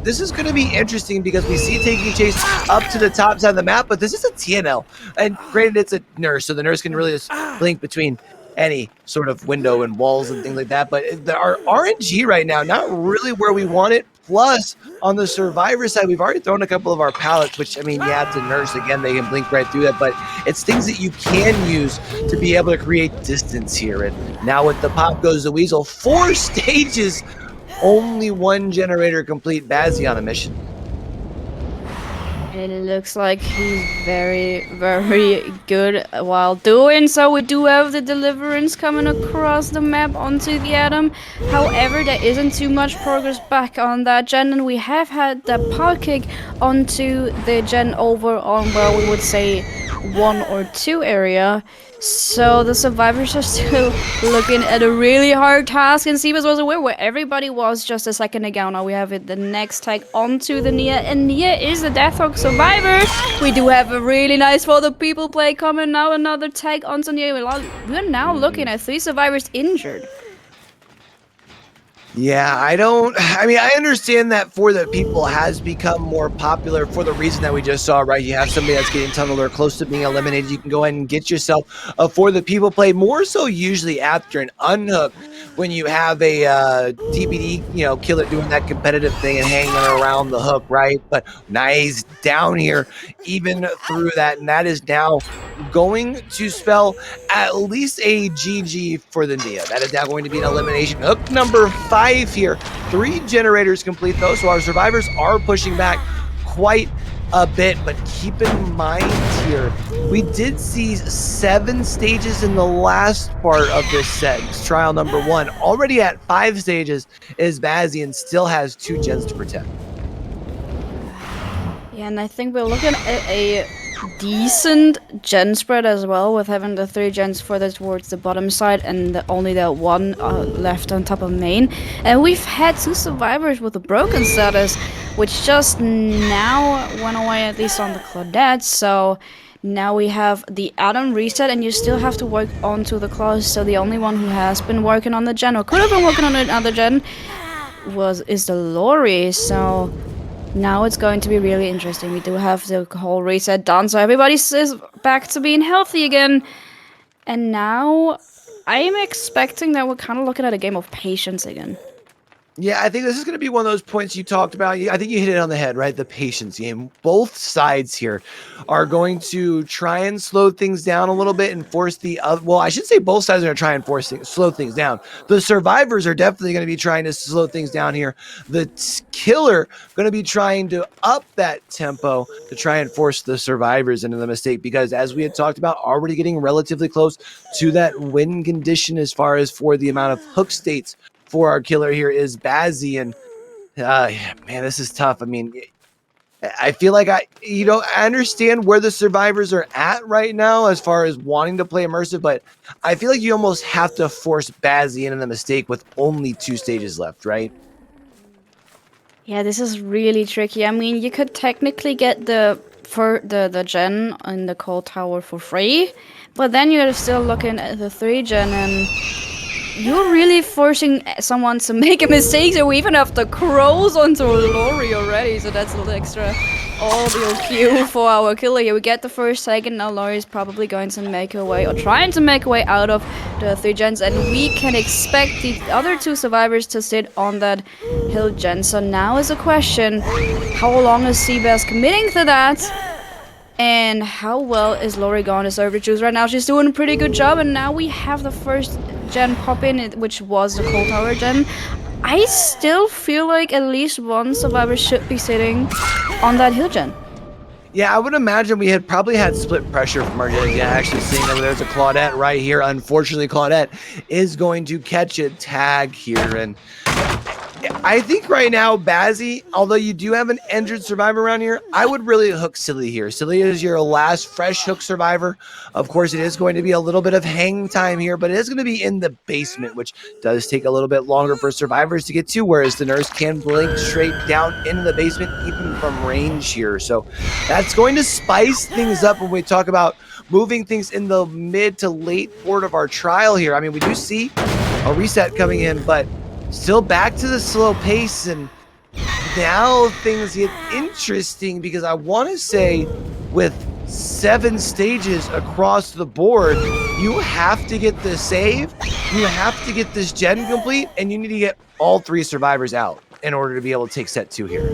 this is going to be interesting because we see taking a chase up to the top side of the map, but this is a TNL, and granted it's a nurse, so the nurse can really just blink between any sort of window and walls and things like that. But our RNG right now, not really where we want it. Plus, on the survivor side, we've already thrown a couple of our pallets, which, I mean, yeah, it's a nurse. Again, they can blink right through that, but it's things that you can use to be able to create distance here. And now with the pop goes the Weasel, 4 stages, only 1 generator complete. Bazzy on a mission. And it looks like he's very, very good while doing so. We do have the Deliverance coming across the map onto the Atom. However, there isn't too much progress back on that gen, and we have had the power kick onto the gen over on, well, we would say 1 or 2 area. So the survivors are still looking at a really hard task, and SeaBass was aware where everybody was just a second ago. Now we have it the next tag onto the Nia, and Nia is the Deathhawk survivor. We do have a really nice for the people play coming now, another tag onto Nia. We're now looking at 3 survivors injured. Yeah, I mean, I understand that For the People has become more popular for the reason that we just saw, right? You have somebody that's getting tunneled or close to being eliminated. You can go ahead and get yourself a For the People play, more so usually after an unhook when you have a DPD, killer doing that competitive thing and hanging around the hook, right? But nice down here, even through that. And that is now going to spell at least a GG for the Nia. That is now going to be an elimination. Hook number 5 here. 3 generators complete though, so our survivors are pushing back quite a bit, but keep in mind here, we did see 7 stages in the last part of this set. Trial number 1. Already at 5 stages is Bazzy and still has 2 gens to protect. Yeah, and I think we're looking at a decent gen spread as well, with having the 3 gens further towards the bottom side and only the 1 left on top of main. And we've had 2 survivors with a broken status, which just now went away, at least on the Claudette. So now we have the Atom reset, and you still have to work onto the claws. So the only one who has been working on the gen, or could have been working on another gen, is the Lori. So now it's going to be really interesting. We do have the whole reset done, so everybody is back to being healthy again. And now I'm expecting that we're kind of looking at a game of patience again. Yeah, I think this is going to be one of those points you talked about. I think you hit it on the head, right? The patience game. Both sides here are going to try and slow things down a little bit and force the other. Well, I should say both sides are going to try and slow things down. The survivors are definitely going to be trying to slow things down here. The killer going to be trying to up that tempo to try and force the survivors into the mistake, because as we had talked about, already getting relatively close to that win condition as far as for the amount of hook states for our killer here is Bazzy. And man, this is tough. I mean, I feel like I understand where the survivors are at right now as far as wanting to play immersive, but I feel like you almost have to force Bazzy into the mistake with only 2 stages left, right? Yeah, this is really tricky. I mean, you could technically get the gen in the coal tower for free, but then you're still looking at the 3 gen, and you're really forcing someone to make a mistake. So we even have the crows onto Lori already, so that's a little extra audio cue for our killer here. We get the first tag, and now Lori's probably going to make her way, or trying to make her way out of the 3 gens, and we can expect the other 2 survivors to sit on that hill gen. So now is the question, how long is SeaBass committing to that? And how well is Lori going to serve the juice right now? She's doing a pretty good job, and now we have the first gen pop in, which was the coal tower gen. I still feel like at least 1 survivor should be sitting on that hill gen. Yeah, I would imagine we had probably had split pressure from our gens. Yeah, actually seeing over there's a Claudette right here. Unfortunately, Claudette is going to catch a tag here, and I think right now, Bazzy, although you do have an injured survivor around here, I would really hook Silly here. Silly is your last fresh hook survivor. Of course, it is going to be a little bit of hang time here, but it is going to be in the basement, which does take a little bit longer for survivors to get to, whereas the nurse can blink straight down into the basement, even from range here. So that's going to spice things up when we talk about moving things in the mid to late part of our trial here. I mean, we do see a reset coming in, but still back to the slow pace, and now things get interesting, because I want to say with 7 stages across the board, you have to get the save, you have to get this gen complete, and you need to get all 3 survivors out in order to be able to take set 2 here.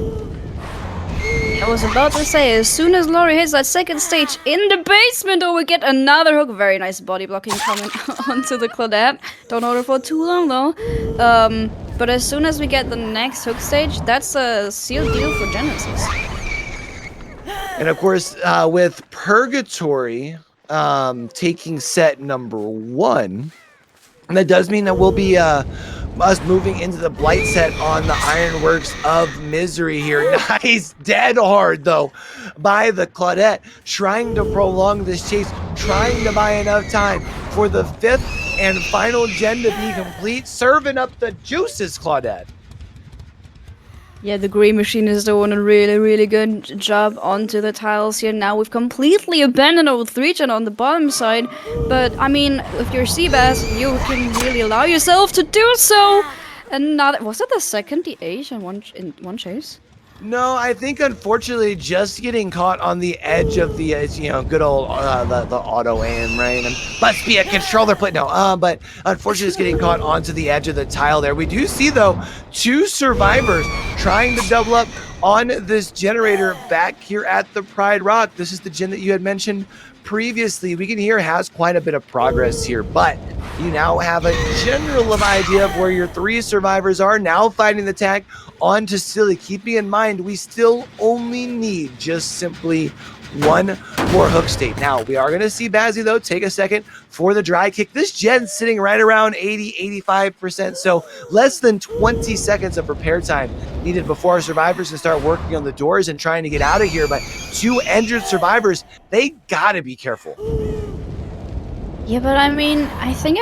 I was about to say, as soon as Lori hits that second stage in the basement, we get another hook. Very nice body blocking coming onto the Claudette. Don't hold her for too long though. But as soon as we get the next hook stage, that's a sealed deal for Genesis. And of course, with Purgatory taking set number 1, that does mean that we'll be us moving into the Blight set on the Ironworks of Misery here. Nice, dead hard though by the Claudette, trying to prolong this chase, trying to buy enough time for the 5th and final gen to be complete, serving up the juices, Claudette. Yeah, the green machine is doing a really, really good job onto the tiles here. Now we've completely abandoned our 3-gen on the bottom side. But, I mean, if you're SeaBass, you can really allow yourself to do so. And not... Was it the second DH in one chase? No, I think unfortunately just getting caught on the edge of the, good old the auto aim, right? And must be a controller play. No, but unfortunately just getting caught onto the edge of the tile there. We do see though 2 survivors trying to double up on this generator back here at the Pride Rock. This is the gen that you had mentioned previously. We can hear has quite a bit of progress here, but you now have a general idea of where your 3 survivors are now fighting the tag onto Silly. Keeping in mind, we still only need just simply 1 more hook state. Now, we are going to see Bazzy, though, take a second for the dry kick. This gen's sitting right around 80-85%, so less than 20 seconds of repair time needed before our survivors can start working on the doors and trying to get out of here. But 2 injured survivors, they got to be careful. Yeah, but I mean, I think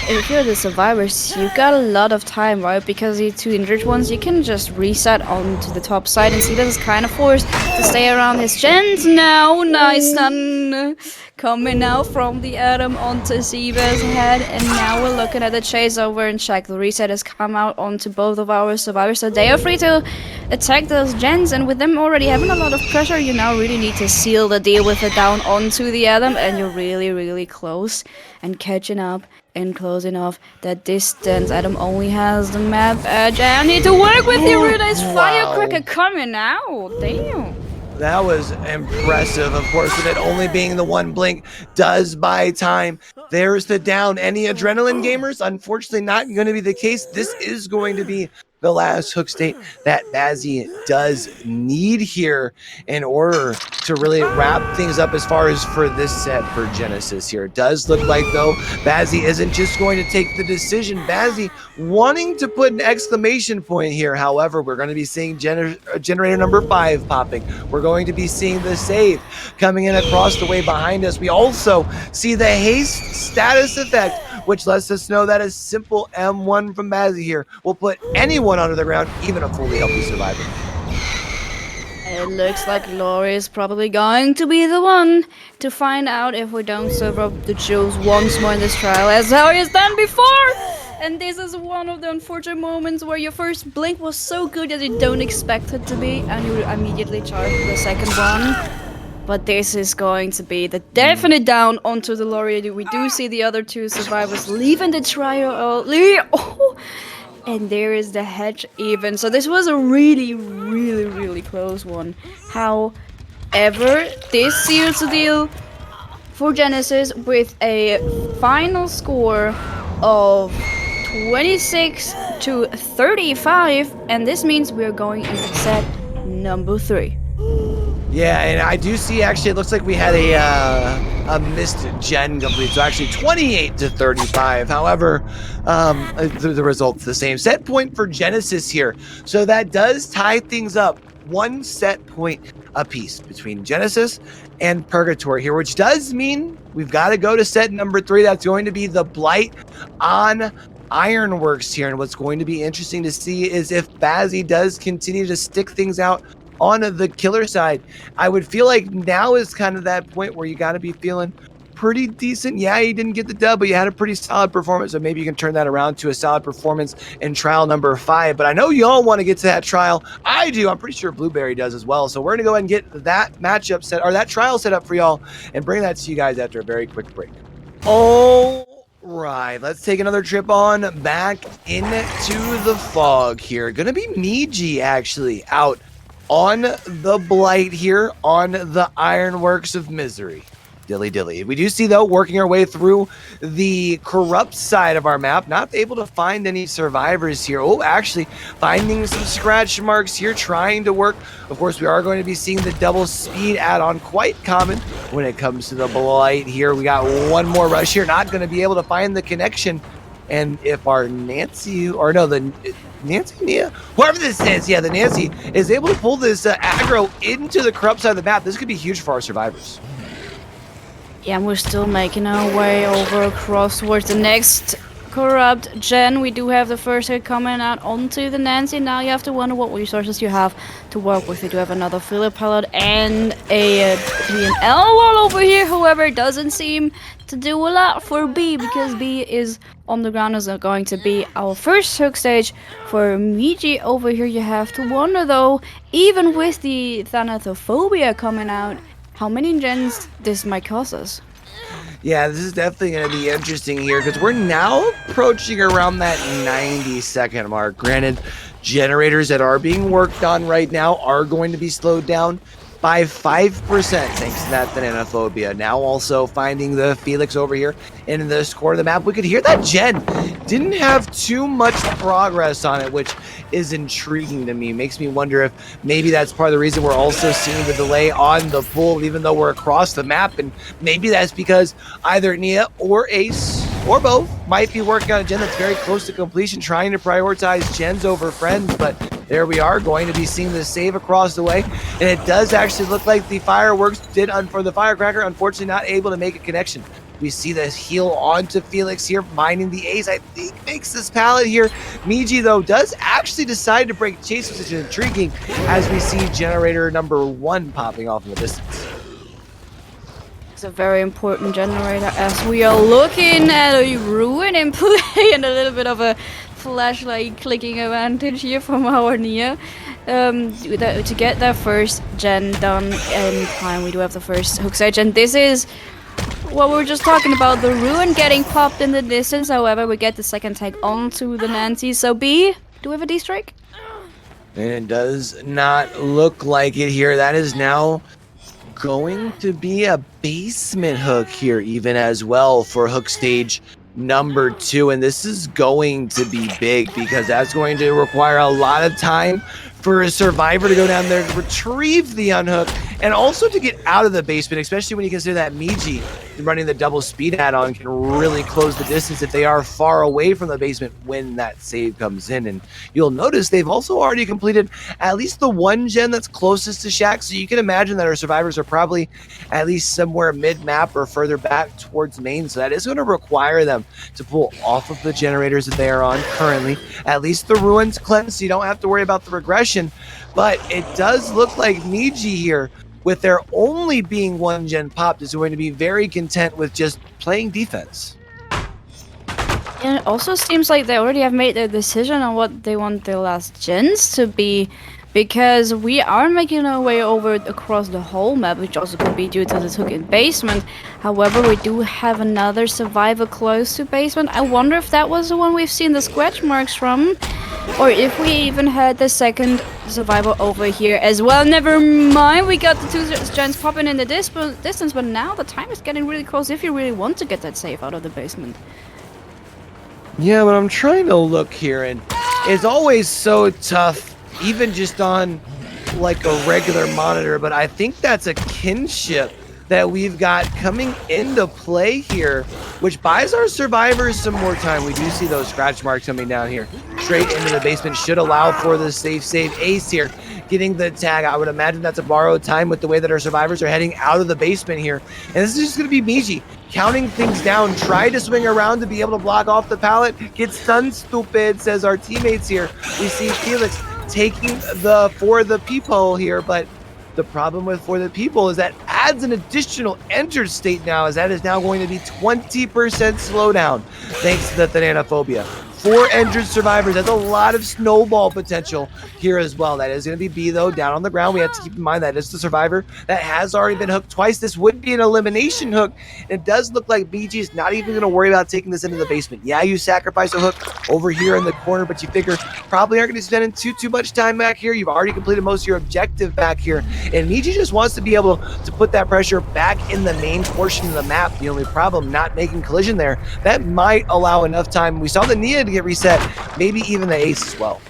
if you're the survivors, you've got a lot of time, right? Because the 2 injured ones, you can just reset onto the top side, and SeaBass is kind of forced to stay around his gens now. Nice stun coming out from the Atom onto SeaBass' head, and now we're looking at the chase over and check. The reset has come out onto both of our survivors, so they are free to attack those gens, and with them already having a lot of pressure, you now really need to seal the deal with it down onto the Atom, and you're really, really close and catching up and closing off that distance. Adam only has the map edge. I need to work with you. Really nice firecracker coming out. Damn. That was impressive. Of course, with it only being the 1 blink does buy time. There's the down. Any adrenaline gamers? Unfortunately, not going to be the case. This is going to be the last hook state that Bazzy does need here in order to really wrap things up as far as for this set for Genesis here. It does look like, though, Bazzy isn't just going to take the decision. Bazzy wanting to put an exclamation point here. However, we're going to be seeing generator number 5 popping. We're going to be seeing the save coming in across the way behind us. We also see the haste status effect, which lets us know that a simple M1 from Bazzy here will put anyone onto the ground, even a fully healthy survivor. It looks like Lori is probably going to be the one to find out if we don't serve up the jewels once more in this trial, as how he has done before. And this is one of the unfortunate moments where your first blink was so good that you don't expect it to be, and you immediately charge the second one. But this is going to be the definite down onto the Lori. We do see the other 2 survivors leaving the trial early. Oh, and there is the hedge even. So this was a really, really, really close one. However, this seals the deal for Genesis with a final score of 26-35. And this means we're going into set number 3. Yeah, and I do see, actually, it looks like we had a missed gen complete, so actually 28-35. However, the result's the same. Set point for Genesis here, so that does tie things up. 1 set point apiece between Genesis and Purgatory here, which does mean we've got to go to set number 3. That's going to be the Blight on Ironworks here, and what's going to be interesting to see is if Bazzy does continue to stick things out on the killer side. I would feel like now is kind of that point where you got to be feeling pretty decent. Yeah, you didn't get the dub, but you had a pretty solid performance, so maybe you can turn that around to a solid performance in trial number 5. But I know you all want to get to that trial. I do. I'm pretty sure Blueberry does as well. So we're going to go ahead and get that matchup set, or that trial set up for y'all, and bring that to you guys after a very quick break. All right, let's take another trip on back into the fog here. Gonna be Miji actually out on the Blight here on the Ironworks of Misery. Dilly dilly. We do see, though, working our way through the corrupt side of our map, not able to find any survivors here. Oh, actually finding some scratch marks here, trying to work. Of course, we are going to be seeing the double speed add-on, quite common when it comes to the Blight here. We got one more rush here, not going to be able to find the connection. And if our Nancy, or no, the Nancy, Nia, whoever this is, yeah, the Nancy is able to pull this aggro into the corrupt side of the map, this could be huge for our survivors. Yeah, and we're still making our way over across towards the next corrupt gen. We do have the first hit coming out onto the Nancy. Now you have to wonder what resources you have to work with. We do have another filler pellet and a P&L wall over here. However, it doesn't seem to do a lot for B, because B is on the ground, is going to be our first hook stage for Miji over here. You have to wonder, though, even with the Thanatophobia coming out, how many gens this might cost us. Yeah, this is definitely going to be interesting here, because we're now approaching around that 90-second mark. Granted, generators that are being worked on right now are going to be slowed down by 5% thanks to that Thanatophobia. Now also finding the Felix over here in this corner of the map. We could hear that gen didn't have too much progress on it, which is intriguing to me. Makes me wonder if maybe that's part of the reason we're also seeing the delay on the pull, even though we're across the map. And maybe that's because either Nia or Ace or both might be working on a gen that's very close to completion, trying to prioritize gens over friends. But there we are, going to be seeing the save across the way. And it does actually look like the fireworks did, for the firecracker, unfortunately not able to make a connection. We see this heal onto Felix here, mining the Ace, I think makes this pallet here. Miji, though, does actually decide to break chase, which is intriguing, as we see generator number 1 popping off in the distance. It's a very important generator, as we are looking at a ruin in play and a little bit of a flashlight clicking advantage here from our Nia. To get that first gen done in time, we do have the first hook stage, and this is what we were just talking about, the ruin getting popped in the distance. However, we get the second tag onto the Nancy. So B, do we have a D-Stryk? And it does not look like it here. That is now going to be a basement hook here even as well for hook stage number 2. And this is going to be big, because that's going to require a lot of time for a survivor to go down there to retrieve the unhook, and also to get out of the basement, especially when you consider that Miji running the double speed add-on can really close the distance if they are far away from the basement when that save comes in. And you'll notice they've also already completed at least the one gen that's closest to Shack, so you can imagine that our survivors are probably at least somewhere mid-map or further back towards main, so that is going to require them to pull off of the generators that they are on currently. At least the ruins cleanse, so you don't have to worry about the regression. But it does look like Miji here, with there only being one gen popped, is going to be very content with just playing defense. And it also seems like they already have made their decision on what they want their last gens to be, because we are making our way over across the whole map, which also could be due to the hook in basement. However, we do have another survivor close to basement. I wonder if that was the one we've seen the scratch marks from, or if we even had the second survivor over here as well. Never mind, we got the two gens popping in the distance, but now the time is getting really close if you really want to get that safe out of the basement. Yeah, but I'm trying to look here, and it's always so tough, even just on like a regular monitor, but I think that's a kinship that we've got coming into play here, which buys our survivors some more time. We do see those scratch marks coming down here straight into the basement, should allow for the safe save. Ace here getting the tag. I would imagine that's a borrowed time with the way that our survivors are heading out of the basement here. And this is just going to be Miji counting things down, try to swing around to be able to block off the pallet, get stunned, stupid, says our teammates here. We see Felix taking the for the peephole here, but the problem with for the people is that adds an additional enter state now, as that is now going to be 20% slowdown thanks to the Thanatophobia. 4 injured survivors. That's a lot of snowball potential here as well. That is going to be B, though, down on the ground. We have to keep in mind that it's the survivor that has already been hooked twice. This would be an elimination hook. It does look like Miji is not even going to worry about taking this into the basement. Yeah, you sacrifice a hook over here in the corner, but you figure probably aren't going to spend too much time back here. You've already completed most of your objective back here, and Miji just wants to be able to put that pressure back in the main portion of the map. The only problem, not making collision there. That might allow enough time. We saw the Nia to get reset, maybe even the Ace as well.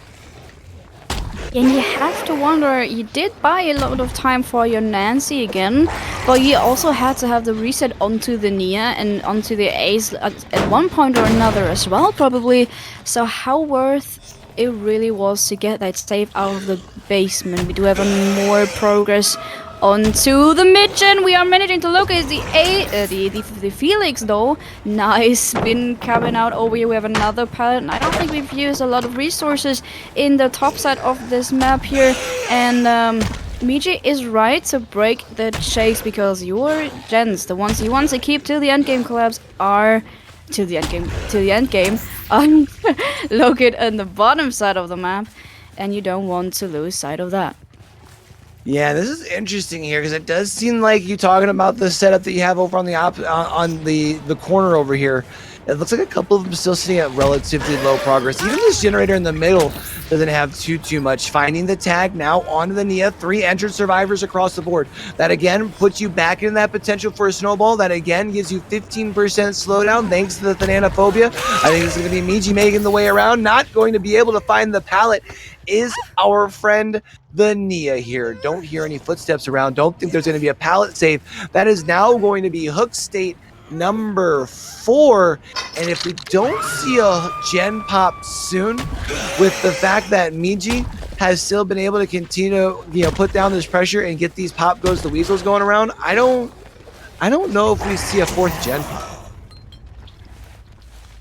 And you have to wonder, you did buy a lot of time for your Nancy again, but you also had to have the reset onto the Nia and onto the Ace at one point or another as well, probably. So how worth it really was to get that save out of the basement. We do have more progress onto the mid-gen. We are managing to locate the Felix though. Nice spin coming out over here. We have another pallet. And I don't think we've used a lot of resources in the top side of this map here. And Miji is right to break the chase because your gens, the ones you want to keep till the end game collapse, are located on the bottom side of the map, and you don't want to lose sight of that. Yeah, this is interesting here because it does seem like you talking about the setup that you have over on the corner over here. It looks like a couple of them still sitting at relatively low progress. Even this generator in the middle doesn't have too much. Finding the tag now onto the Nia. 3 entered survivors across the board. That again puts you back in that potential for a snowball. That again gives you 15% slowdown thanks to the Thanatophobia. I think it's going to be Miji making the way around. Not going to be able to find the pallet is our friend the Nia here. Don't hear any footsteps around. Don't think there's going to be a pallet save. That is now going to be hook state number 4, and if we don't see a gen pop soon, with the fact that Miji has still been able to continue to put down this pressure and get these pop goes the weasels going around, I don't know if we see a 4th gen pop.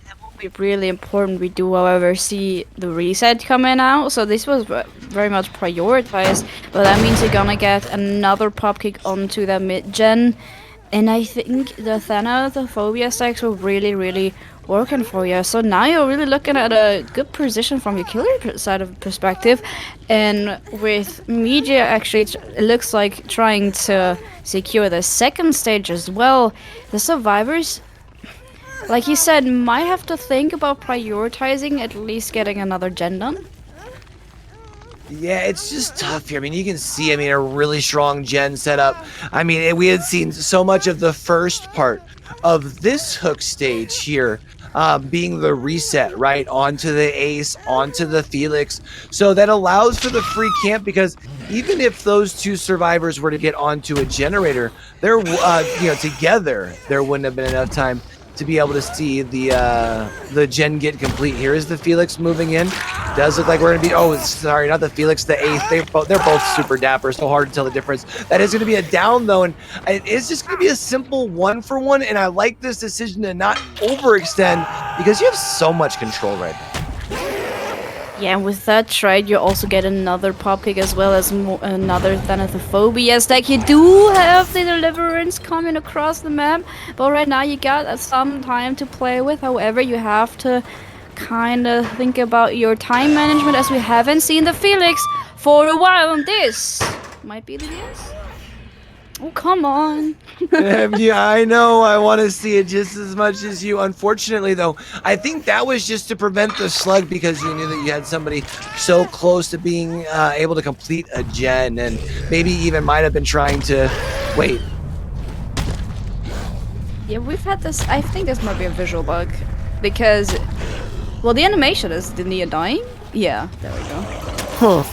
That will be really important. We do, however, see the reset coming out, so this was very much prioritized, but that means you're gonna get another pop kick onto the mid gen. And I think the Thanatophobia stacks were really working for you. So now you're really looking at a good position from your killer side of perspective. And with Miji, actually, it looks like trying to secure the 2nd stage as well. The survivors, like you said, might have to think about prioritizing at least getting another gen done. Yeah, it's just tough here. I mean, you can see, a really strong gen setup. I mean, we had seen so much of the first part of this hook stage here being the reset, right? Onto the Ace, onto the Felix. So that allows for the free camp because even if those 2 survivors were to get onto a generator, they're, together, there wouldn't have been enough time to be able to see the gen get complete. Here is the Felix moving in. Does look like we're gonna be, oh, sorry, not the Felix, the Ace. They're both super dapper, so hard to tell the difference. That is gonna be a down though, and it's just gonna be a simple 1-for-1, and I like this decision to not overextend because you have so much control right now. Yeah, and with that trade, you also get another pop kick as well as another Thanatophobia stack. You do have the Deliverance coming across the map, but right now you got some time to play with. However, you have to kind of think about your time management as we haven't seen the Felix for a while, and this might be the DS. Oh, come on. Yeah, I know. I want to see it just as much as you. Unfortunately, though, I think that was just to prevent the slug because you knew that you had somebody so close to being able to complete a gen and maybe even might have been trying to wait. Yeah, we've had this. I think this might be a visual bug because, well, the animation is the Nia dying. Yeah, there we go. Huh.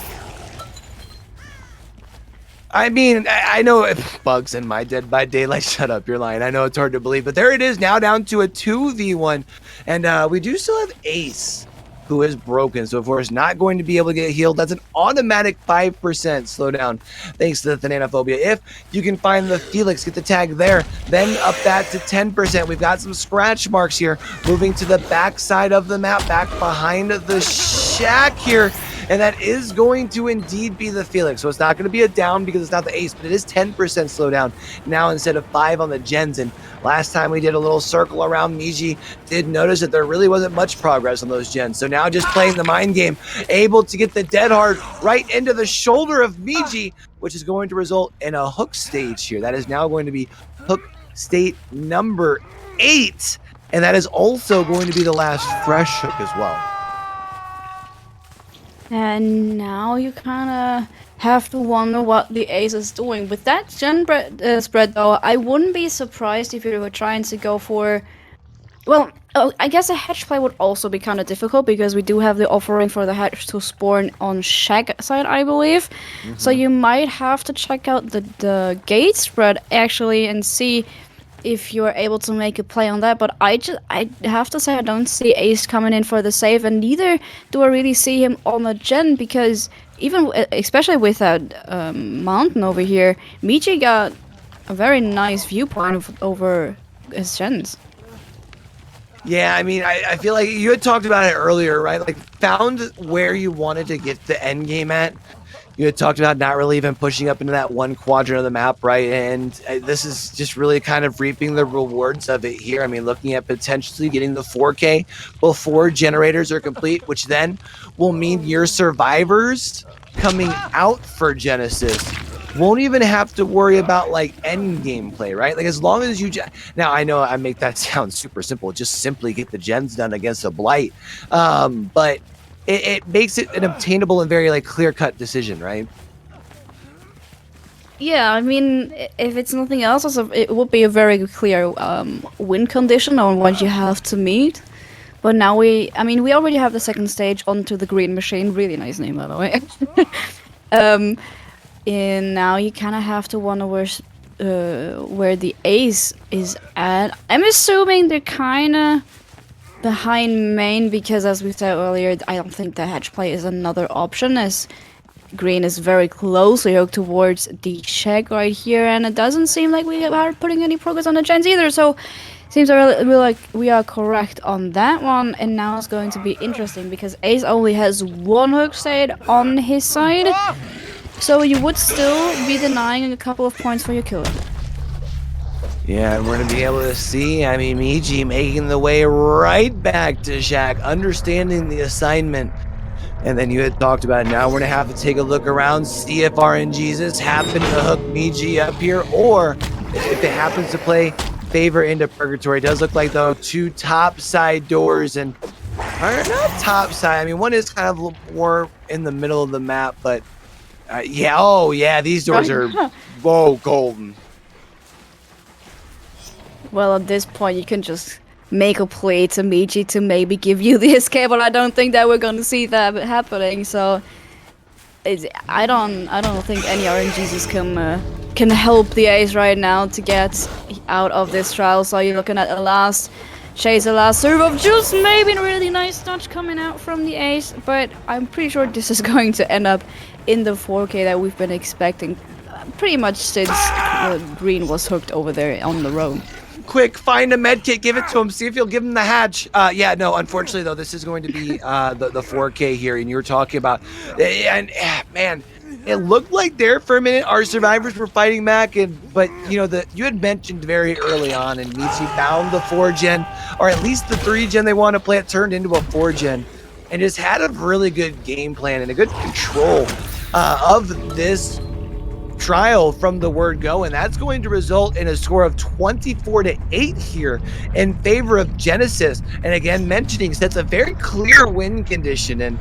I mean, I know bugs in my Dead by Daylight. Shut up, you're lying. I know it's hard to believe, but there it is now down to a 2v1. And we do still have Ace, who is broken. So, of course, not going to be able to get healed. That's an automatic 5% slowdown thanks to the Thanatophobia. If you can find the Felix, get the tag there, then up that to 10%. We've got some scratch marks here. Moving to the back side of the map, back behind the shack here. And that is going to indeed be the Felix. So it's not going to be a down because it's not the ace, but it is 10% slowdown now instead of 5 on the gens. And last time we did a little circle around, Miji did notice that there really wasn't much progress on those gens. So now just playing the mind game, able to get the dead hard right into the shoulder of Miji, which is going to result in a hook stage here. That is now going to be hook state number 8. And that is also going to be the last fresh hook as well. And now you kind of have to wonder what the ace is doing. With that gen spread, though, I wouldn't be surprised if you were trying to go for... Well, I guess a hedge play would also be kind of difficult because we do have the offering for the hedge to spawn on Shag side, I believe. So you might have to check out the gate spread, actually, and see if you're able to make a play on that. But I have to say I don't see ace coming in for the save, and neither do I really see him on the gen, because even especially with that mountain over here, Miji got a very nice viewpoint over his gens. Yeah, I mean, I feel like you had talked about it earlier, right? Like, found where you wanted to get the end game at. You had talked about not really even pushing up into that one quadrant of the map, right? And this is just really kind of reaping the rewards of it here. I mean, looking at potentially getting the 4K before generators are complete, which then will mean your survivors coming out for Genesis won't even have to worry about like end game play, right? Like, as long as you now, I know I make that sound super simple, just simply get the gens done against a blight, but it makes it an obtainable and very like clear-cut decision, right? Yeah, I mean, if it's nothing else, also, it would be a very clear win condition on what you have to meet. But now we already have the second stage onto the green machine. Really nice name, by the way. And now you kind of have to wonder where the ace is at. I'm assuming they're kind of behind main because, as we said earlier, I don't think the hedge play is another option, as green is very closely hooked towards the Shag right here, and it doesn't seem like we are putting any progress on the gens either. So seems really like we are correct on that one. And now it's going to be interesting because ace only has one hook state on his side. So you would still be denying a couple of points for your killer. Yeah, and we're going to be able to see, I mean, Miji making the way right back to Shag, understanding the assignment. And then you had talked about it. Now we're going to have to take a look around, see if RNGesus happen to hook Miji up here, or if it happens to play favor into Purgatory. It does look like, though, 2 top side doors, and are not top side. I mean, one is kind of more in the middle of the map, but yeah, oh yeah, these doors are, whoa, golden. Well, at this point, you can just make a play to Miji to maybe give you the escape, but I don't think that we're going to see that happening. So, I don't think any RNGesus can help the ace right now to get out of this trial. So you're looking at a last chase, a last serve of juice, maybe a really nice dodge coming out from the ace, but I'm pretty sure this is going to end up in the 4K that we've been expecting pretty much since green was hooked over there on the road. Quick, find a med kit, give it to him, see if you'll give him the hatch. Yeah, no, unfortunately, though, this is going to be the 4K here, and you were talking about, and man, it looked like there for a minute our survivors were fighting back, but you know, you had mentioned very early on, and Miji found the 4-gen, or at least the 3-gen they want to play. It turned into a 4-gen, and just had a really good game plan and a good control of this trial from the word go, and that's going to result in a score of 24-8 here in favor of Genesis. And again, mentioning sets a very clear win condition. And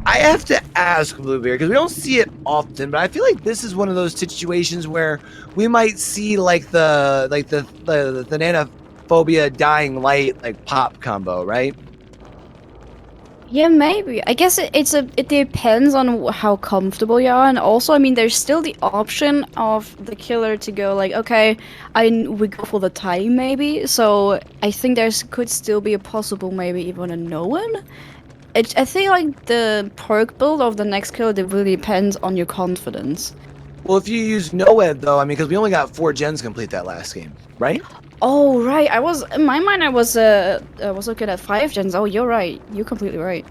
I have to ask, Blueberry, because we don't see it often, but I feel like this is one of those situations where we might see like the Nanophobia Dying Light like pop combo, right? Yeah, maybe. I guess it depends on how comfortable you are, and also, I mean, there's still the option of the killer to go like, okay, we go for the time maybe. So I think could still be a possible maybe even a no-win. I think like the perk build of the next killer, it really depends on your confidence. Well, if you use no-ed though, I mean, because we only got 4 gens complete that last game, right? Oh right, in my mind I was looking at 5 gens. Oh, you're right. You're completely right.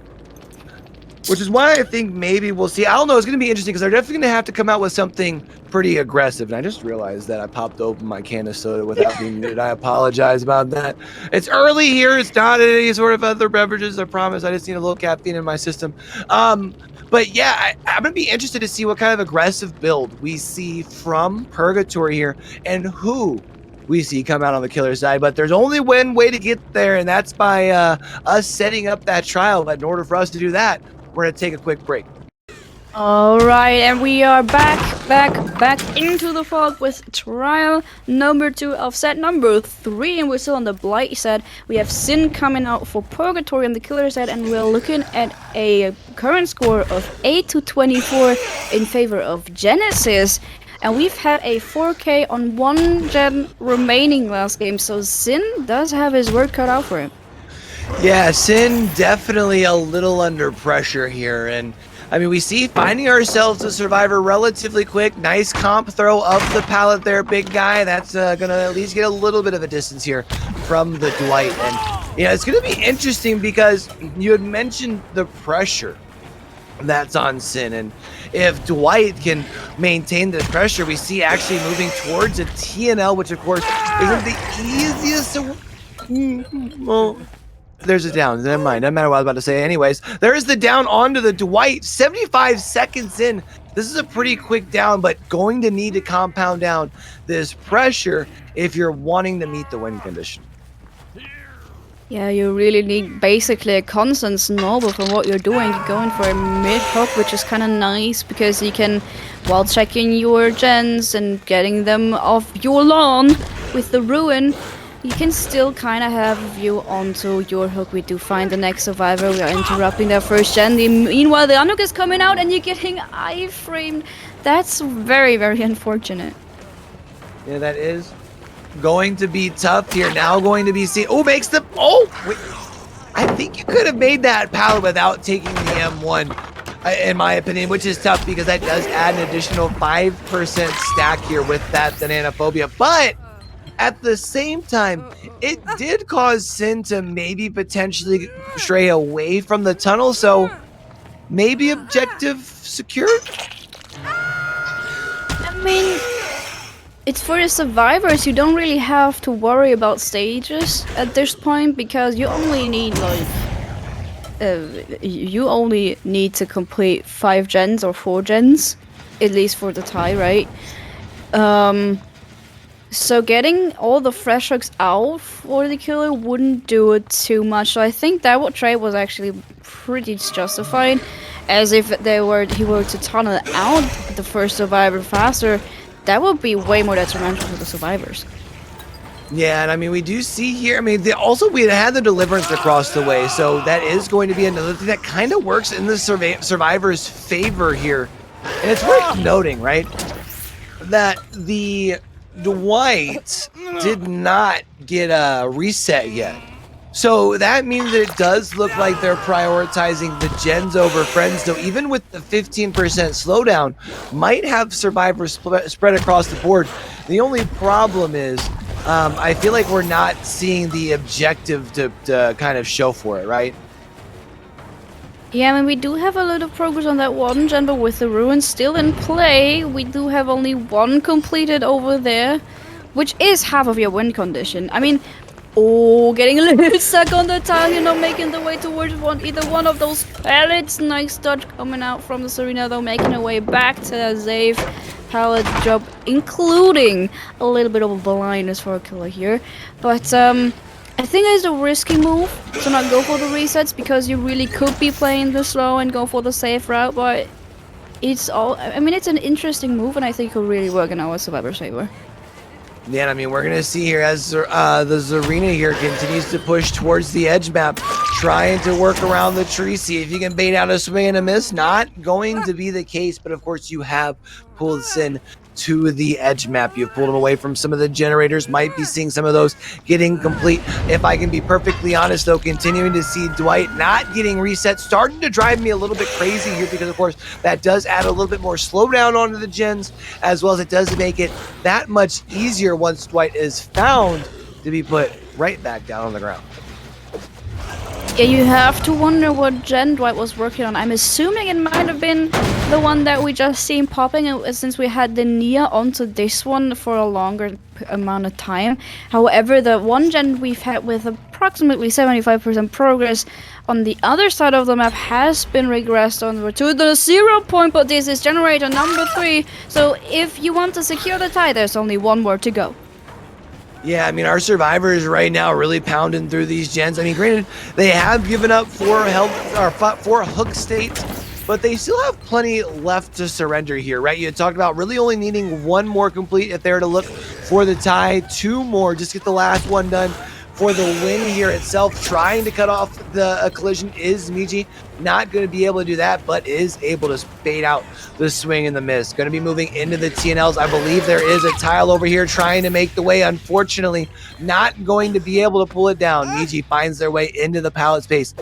Which is why I think maybe we'll see. I don't know. It's going to be interesting because they're definitely going to have to come out with something pretty aggressive. And I just realized that I popped open my can of soda without being muted. I apologize about that. It's early here. It's not any sort of other beverages. I promise. I just need a little caffeine in my system. But yeah, I'm going to be interested to see what kind of aggressive build we see from Purgatory here and who we see come out on the killer side. But there's only one way to get there, and that's by us setting up that trial. But in order for us to do that, we're going to take a quick break. All right, and we are back into the fog with trial number 2 of set number 3, and we're still on the Blight set. We have Syn coming out for Purgatory on the killer set, and we're looking at a current score of 8-24 in favor of Genesis. And we've had a 4K on 1 gen remaining last game, so Syn does have his work cut out for him. Yeah, Syn definitely a little under pressure here, and I mean, we see finding ourselves a survivor relatively quick. Nice comp throw of the pallet there, big guy. That's gonna at least get a little bit of a distance here from the Dwight. And yeah, it's gonna be interesting because you had mentioned the pressure that's on Syn, and if Dwight can maintain the pressure, we see actually moving towards a TNL, which of course isn't the easiest to... Well, there's a down. Never mind. Doesn't matter what I was about to say. Anyways, there's the down onto the Dwight. 75 seconds in. This is a pretty quick down, but going to need to compound down this pressure if you're wanting to meet the win condition. Yeah, you really need basically a constant snowball from what you're doing. You're going for a mid-hook, which is kind of nice because you can, while checking your gens and getting them off your lawn with the ruin, you can still kind of have a view onto your hook. We do find the next survivor. We are interrupting their first gen. Meanwhile, the unhook is coming out and you're getting iframed. That's very, very unfortunate. Yeah, that is going to be tough here. Now going to be seen. Oh, makes the... Oh, wait. I think you could have made that pallet without taking the M1, in my opinion, which is tough because that does add an additional 5% stack here with that Thanatophobia. But at the same time, it did cause Syn to maybe potentially stray away from the tunnel, so maybe objective secured? I mean, it's for the survivors. You don't really have to worry about stages at this point because you only need you only need to complete 5 gens or 4 gens, at least for the tie, right? So getting all the fresh hooks out for the killer wouldn't do it too much. So I think that trade was actually pretty justified, as if he were to tunnel out the first survivor faster, that would be way more detrimental to the survivors. Yeah, and I mean, we do see here, I mean, we had the deliverance across the way, so that is going to be another thing that kind of works in the survivors' favor here. And it's worth noting, right, that the Dwight did not get a reset yet. So that means that it does look like they're prioritizing the gens over friends, though even with the 15% slowdown, might have survivors spread across the board. The only problem is, I feel like we're not seeing the objective to kind of show for it, right? Yeah, I mean, we do have a lot of progress on that 1 gen, but with the ruins still in play, we do have only 1 completed over there, which is half of your win condition. I mean, oh, getting a little stuck on the tile, you're not making the way towards either one of those pallets. Nice dodge coming out from the Serena, though, making her way back to a safe pallet drop, including a little bit of a blindness for a killer here. But, I think it's a risky move to not go for the resets because you really could be playing the slow and go for the safe route, but it's an interesting move, and I think it could really work in our survivor's favor. Yeah, I mean, we're going to see here as the Zarina here continues to push towards the edge map, trying to work around the tree, see if you can bait out a swing and a miss. Not going to be the case, but of course you have pulled Syn to the edge map. You've pulled him away from some of the generators, might be seeing some of those getting complete. If I can be perfectly honest, though, continuing to see Dwight not getting reset, starting to drive me a little bit crazy here because, of course, that does add a little bit more slowdown onto the gens, as well as it does make it that much easier once Dwight is found to be put right back down on the ground. Yeah, you have to wonder what Gen Dwight was working on. I'm assuming it might have been the one that we just seen popping, since we had the Nia onto this one for a longer amount of time. However, the one gen we've had with approximately 75% progress on the other side of the map has been regressed onward to the 0 point, but this is generator number 3. So if you want to secure the tie, there's only one more to go. Yeah, I mean, our survivors right now are really pounding through these gens. I mean, granted, they have given up 4 hook states, but they still have plenty left to surrender here, right? You had talked about really only needing 1 more complete if they were to look for the tie, 2 more, just get the last one done for the win here itself. Trying to cut off the collision is Miji. Not going to be able to do that, but is able to fade out the swing and the miss. Going to be moving into the TNLs. I believe there is a tile over here trying to make the way. Unfortunately, not going to be able to pull it down. Miji finds their way into the pallet space.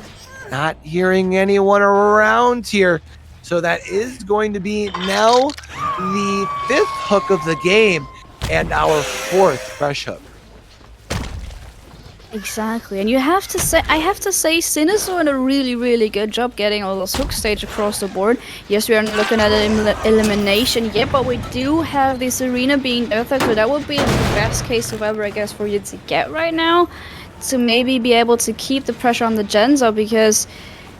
Not hearing anyone around here. So that is going to be now the 5th hook of the game and our 4th fresh hook. Exactly, and I have to say, Syn is doing a really good job getting all those hook stage across the board. Yes, we are looking at an elimination yet, but we do have this arena being Eartha, so that would be the best case survivor, I guess, for you to get right now, to maybe be able to keep the pressure on the gens up, because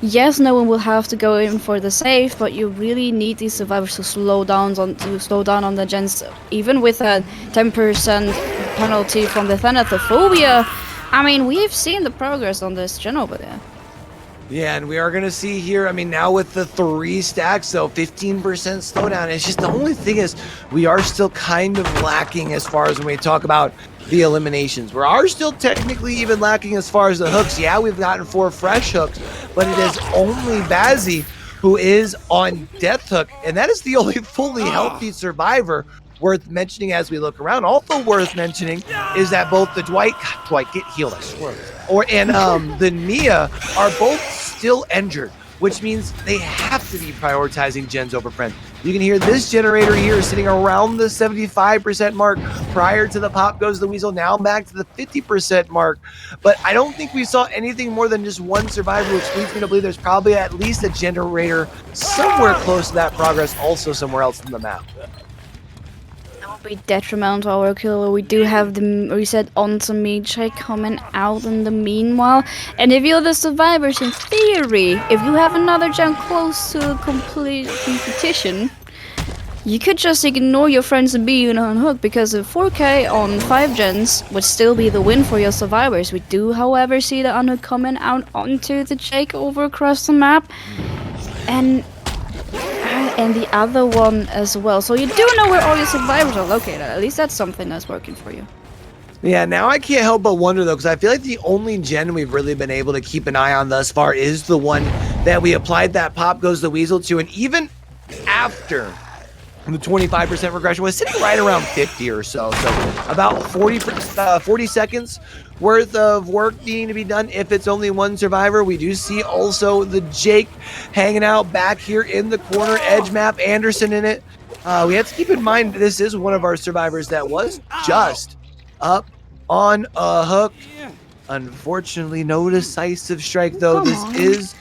yes, no one will have to go in for the save, but you really need these survivors to slow down on the gens, even with a 10% penalty from the Thanatophobia. I mean, we've seen the progress on this gen over there. Yeah, and we are going to see here, I mean, now with the 3 stacks, so 15% slowdown. It's just the only thing is we are still kind of lacking as far as when we talk about the eliminations. We are still technically even lacking as far as the hooks. Yeah, we've gotten 4 fresh hooks, but it is only Bazzi who is on death hook, and that is the only fully healthy survivor worth mentioning as we look around. Also worth mentioning is that both the Dwight get healed, I swear, and the Nia are both still injured, which means they have to be prioritizing gens over friends. You can hear this generator here sitting around the 75% mark prior to the pop goes the weasel, now back to the 50% mark. But I don't think we saw anything more than just 1 survivor, which leads me to believe there's probably at least a generator somewhere close to that progress, also somewhere else in the map. Be detrimental to our killer. We do have the reset onto Miji coming out in the meanwhile, and if you're the survivors, in theory, if you have another gen close to complete competition, you could just ignore your friends being on hook, because a 4K on 5 gens would still be the win for your survivors. We do, however, see the unhook coming out onto the Jake over across the map, and the other one as well. So you do know where all your survivors are located. At least that's something that's working for you. Yeah, now I can't help but wonder, though, because I feel like the only gen we've really been able to keep an eye on thus far is the one that we applied that pop goes the weasel to. And even after the 25% regression was sitting right around 50 or so. So about 40 seconds worth of work needing to be done if it's only 1 survivor. We do see also the Jake hanging out back here in the corner, edge map, Anderson in it. We have to keep in mind this is one of our survivors that was just up on a hook. Unfortunately, no decisive strike, though. This is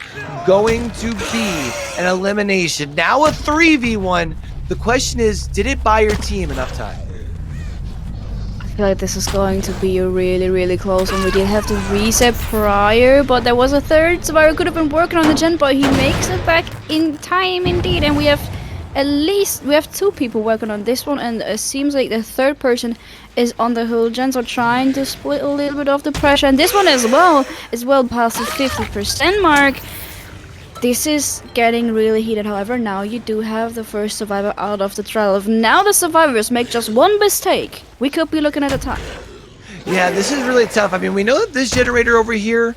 going to be an elimination. Now a 3v1. The question is, did it buy your team enough time? I feel like this is going to be a really close one. We did have to reset prior, but there was a 3rd survivor who could have been working on the gen, but he makes it back in time indeed. And we have 2 people working on this one, and it seems like the 3rd person is on the whole gen, so trying to split a little bit of the pressure. And this one as well past the 50% mark. This is getting really heated. However, now you do have the 1st survivor out of the trial. If now the survivors make just 1 mistake, we could be looking at a tie. Yeah, this is really tough. I mean, we know that this generator over here,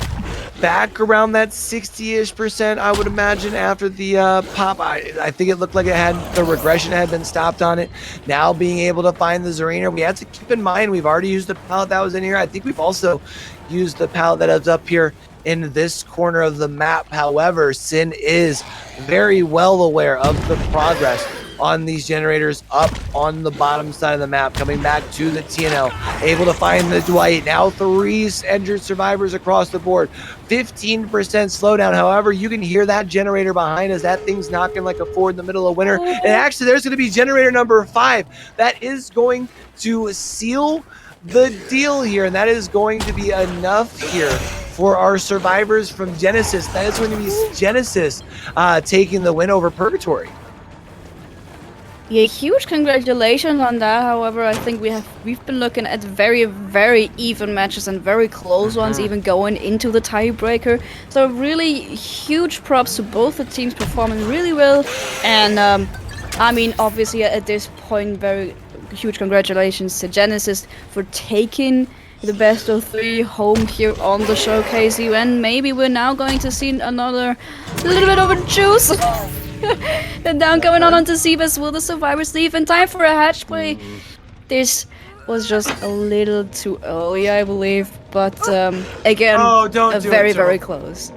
back around that 60-ish%, I would imagine, after the pop. I think it looked like the regression had been stopped on it. Now being able to find the Zarina, we have to keep in mind we've already used the pallet that was in here. I think we've also used the pallet that is up here in this corner of the map. However, Syn is very well aware of the progress on these generators up on the bottom side of the map, coming back to the TNL, able to find the Dwight. Now 3 injured survivors across the board, 15% slowdown. However, you can hear that generator behind us. That thing's knocking like a Ford in the middle of winter. And actually, there's going to be generator number 5 that is going to seal the deal here, and that is going to be enough here for our survivors from Genesis. That is going to be Genesis taking the win over Purgatory. Yeah, huge congratulations on that. However, I think we've been looking at very, very even matches and very close ones, even going into the tiebreaker. So really huge props to both the teams performing really well. And I mean, obviously at this point, very huge congratulations to Genesis for taking the best of 3 home here on the showcase event. Maybe we're now going to see another little bit of a juice. And down going on to SeaBass. Will the survivors leave in time for a hatch play? This was just a little too early, I believe. But again, very close.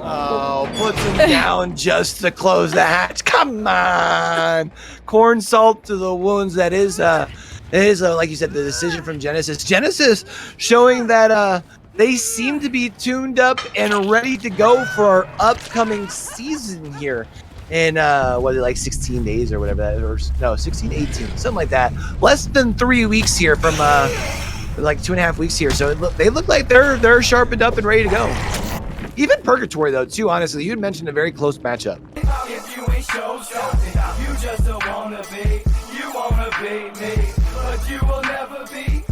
Oh, puts him down just to close the hatch. Come on. Corn salt to the wounds. That is, like you said, the decision from Genesis. Genesis showing that they seem to be tuned up and ready to go for our upcoming season here. In what is it, like 16 days or whatever that is, or no, 16, 18, something like that. Less than 3 weeks here from like 2.5 weeks here. So they look like they're sharpened up and ready to go. Even Purgatory though, too. Honestly, you had mentioned a very close matchup. If you ain't show something, you just don't wanna be. You wanna be me, but you will never be.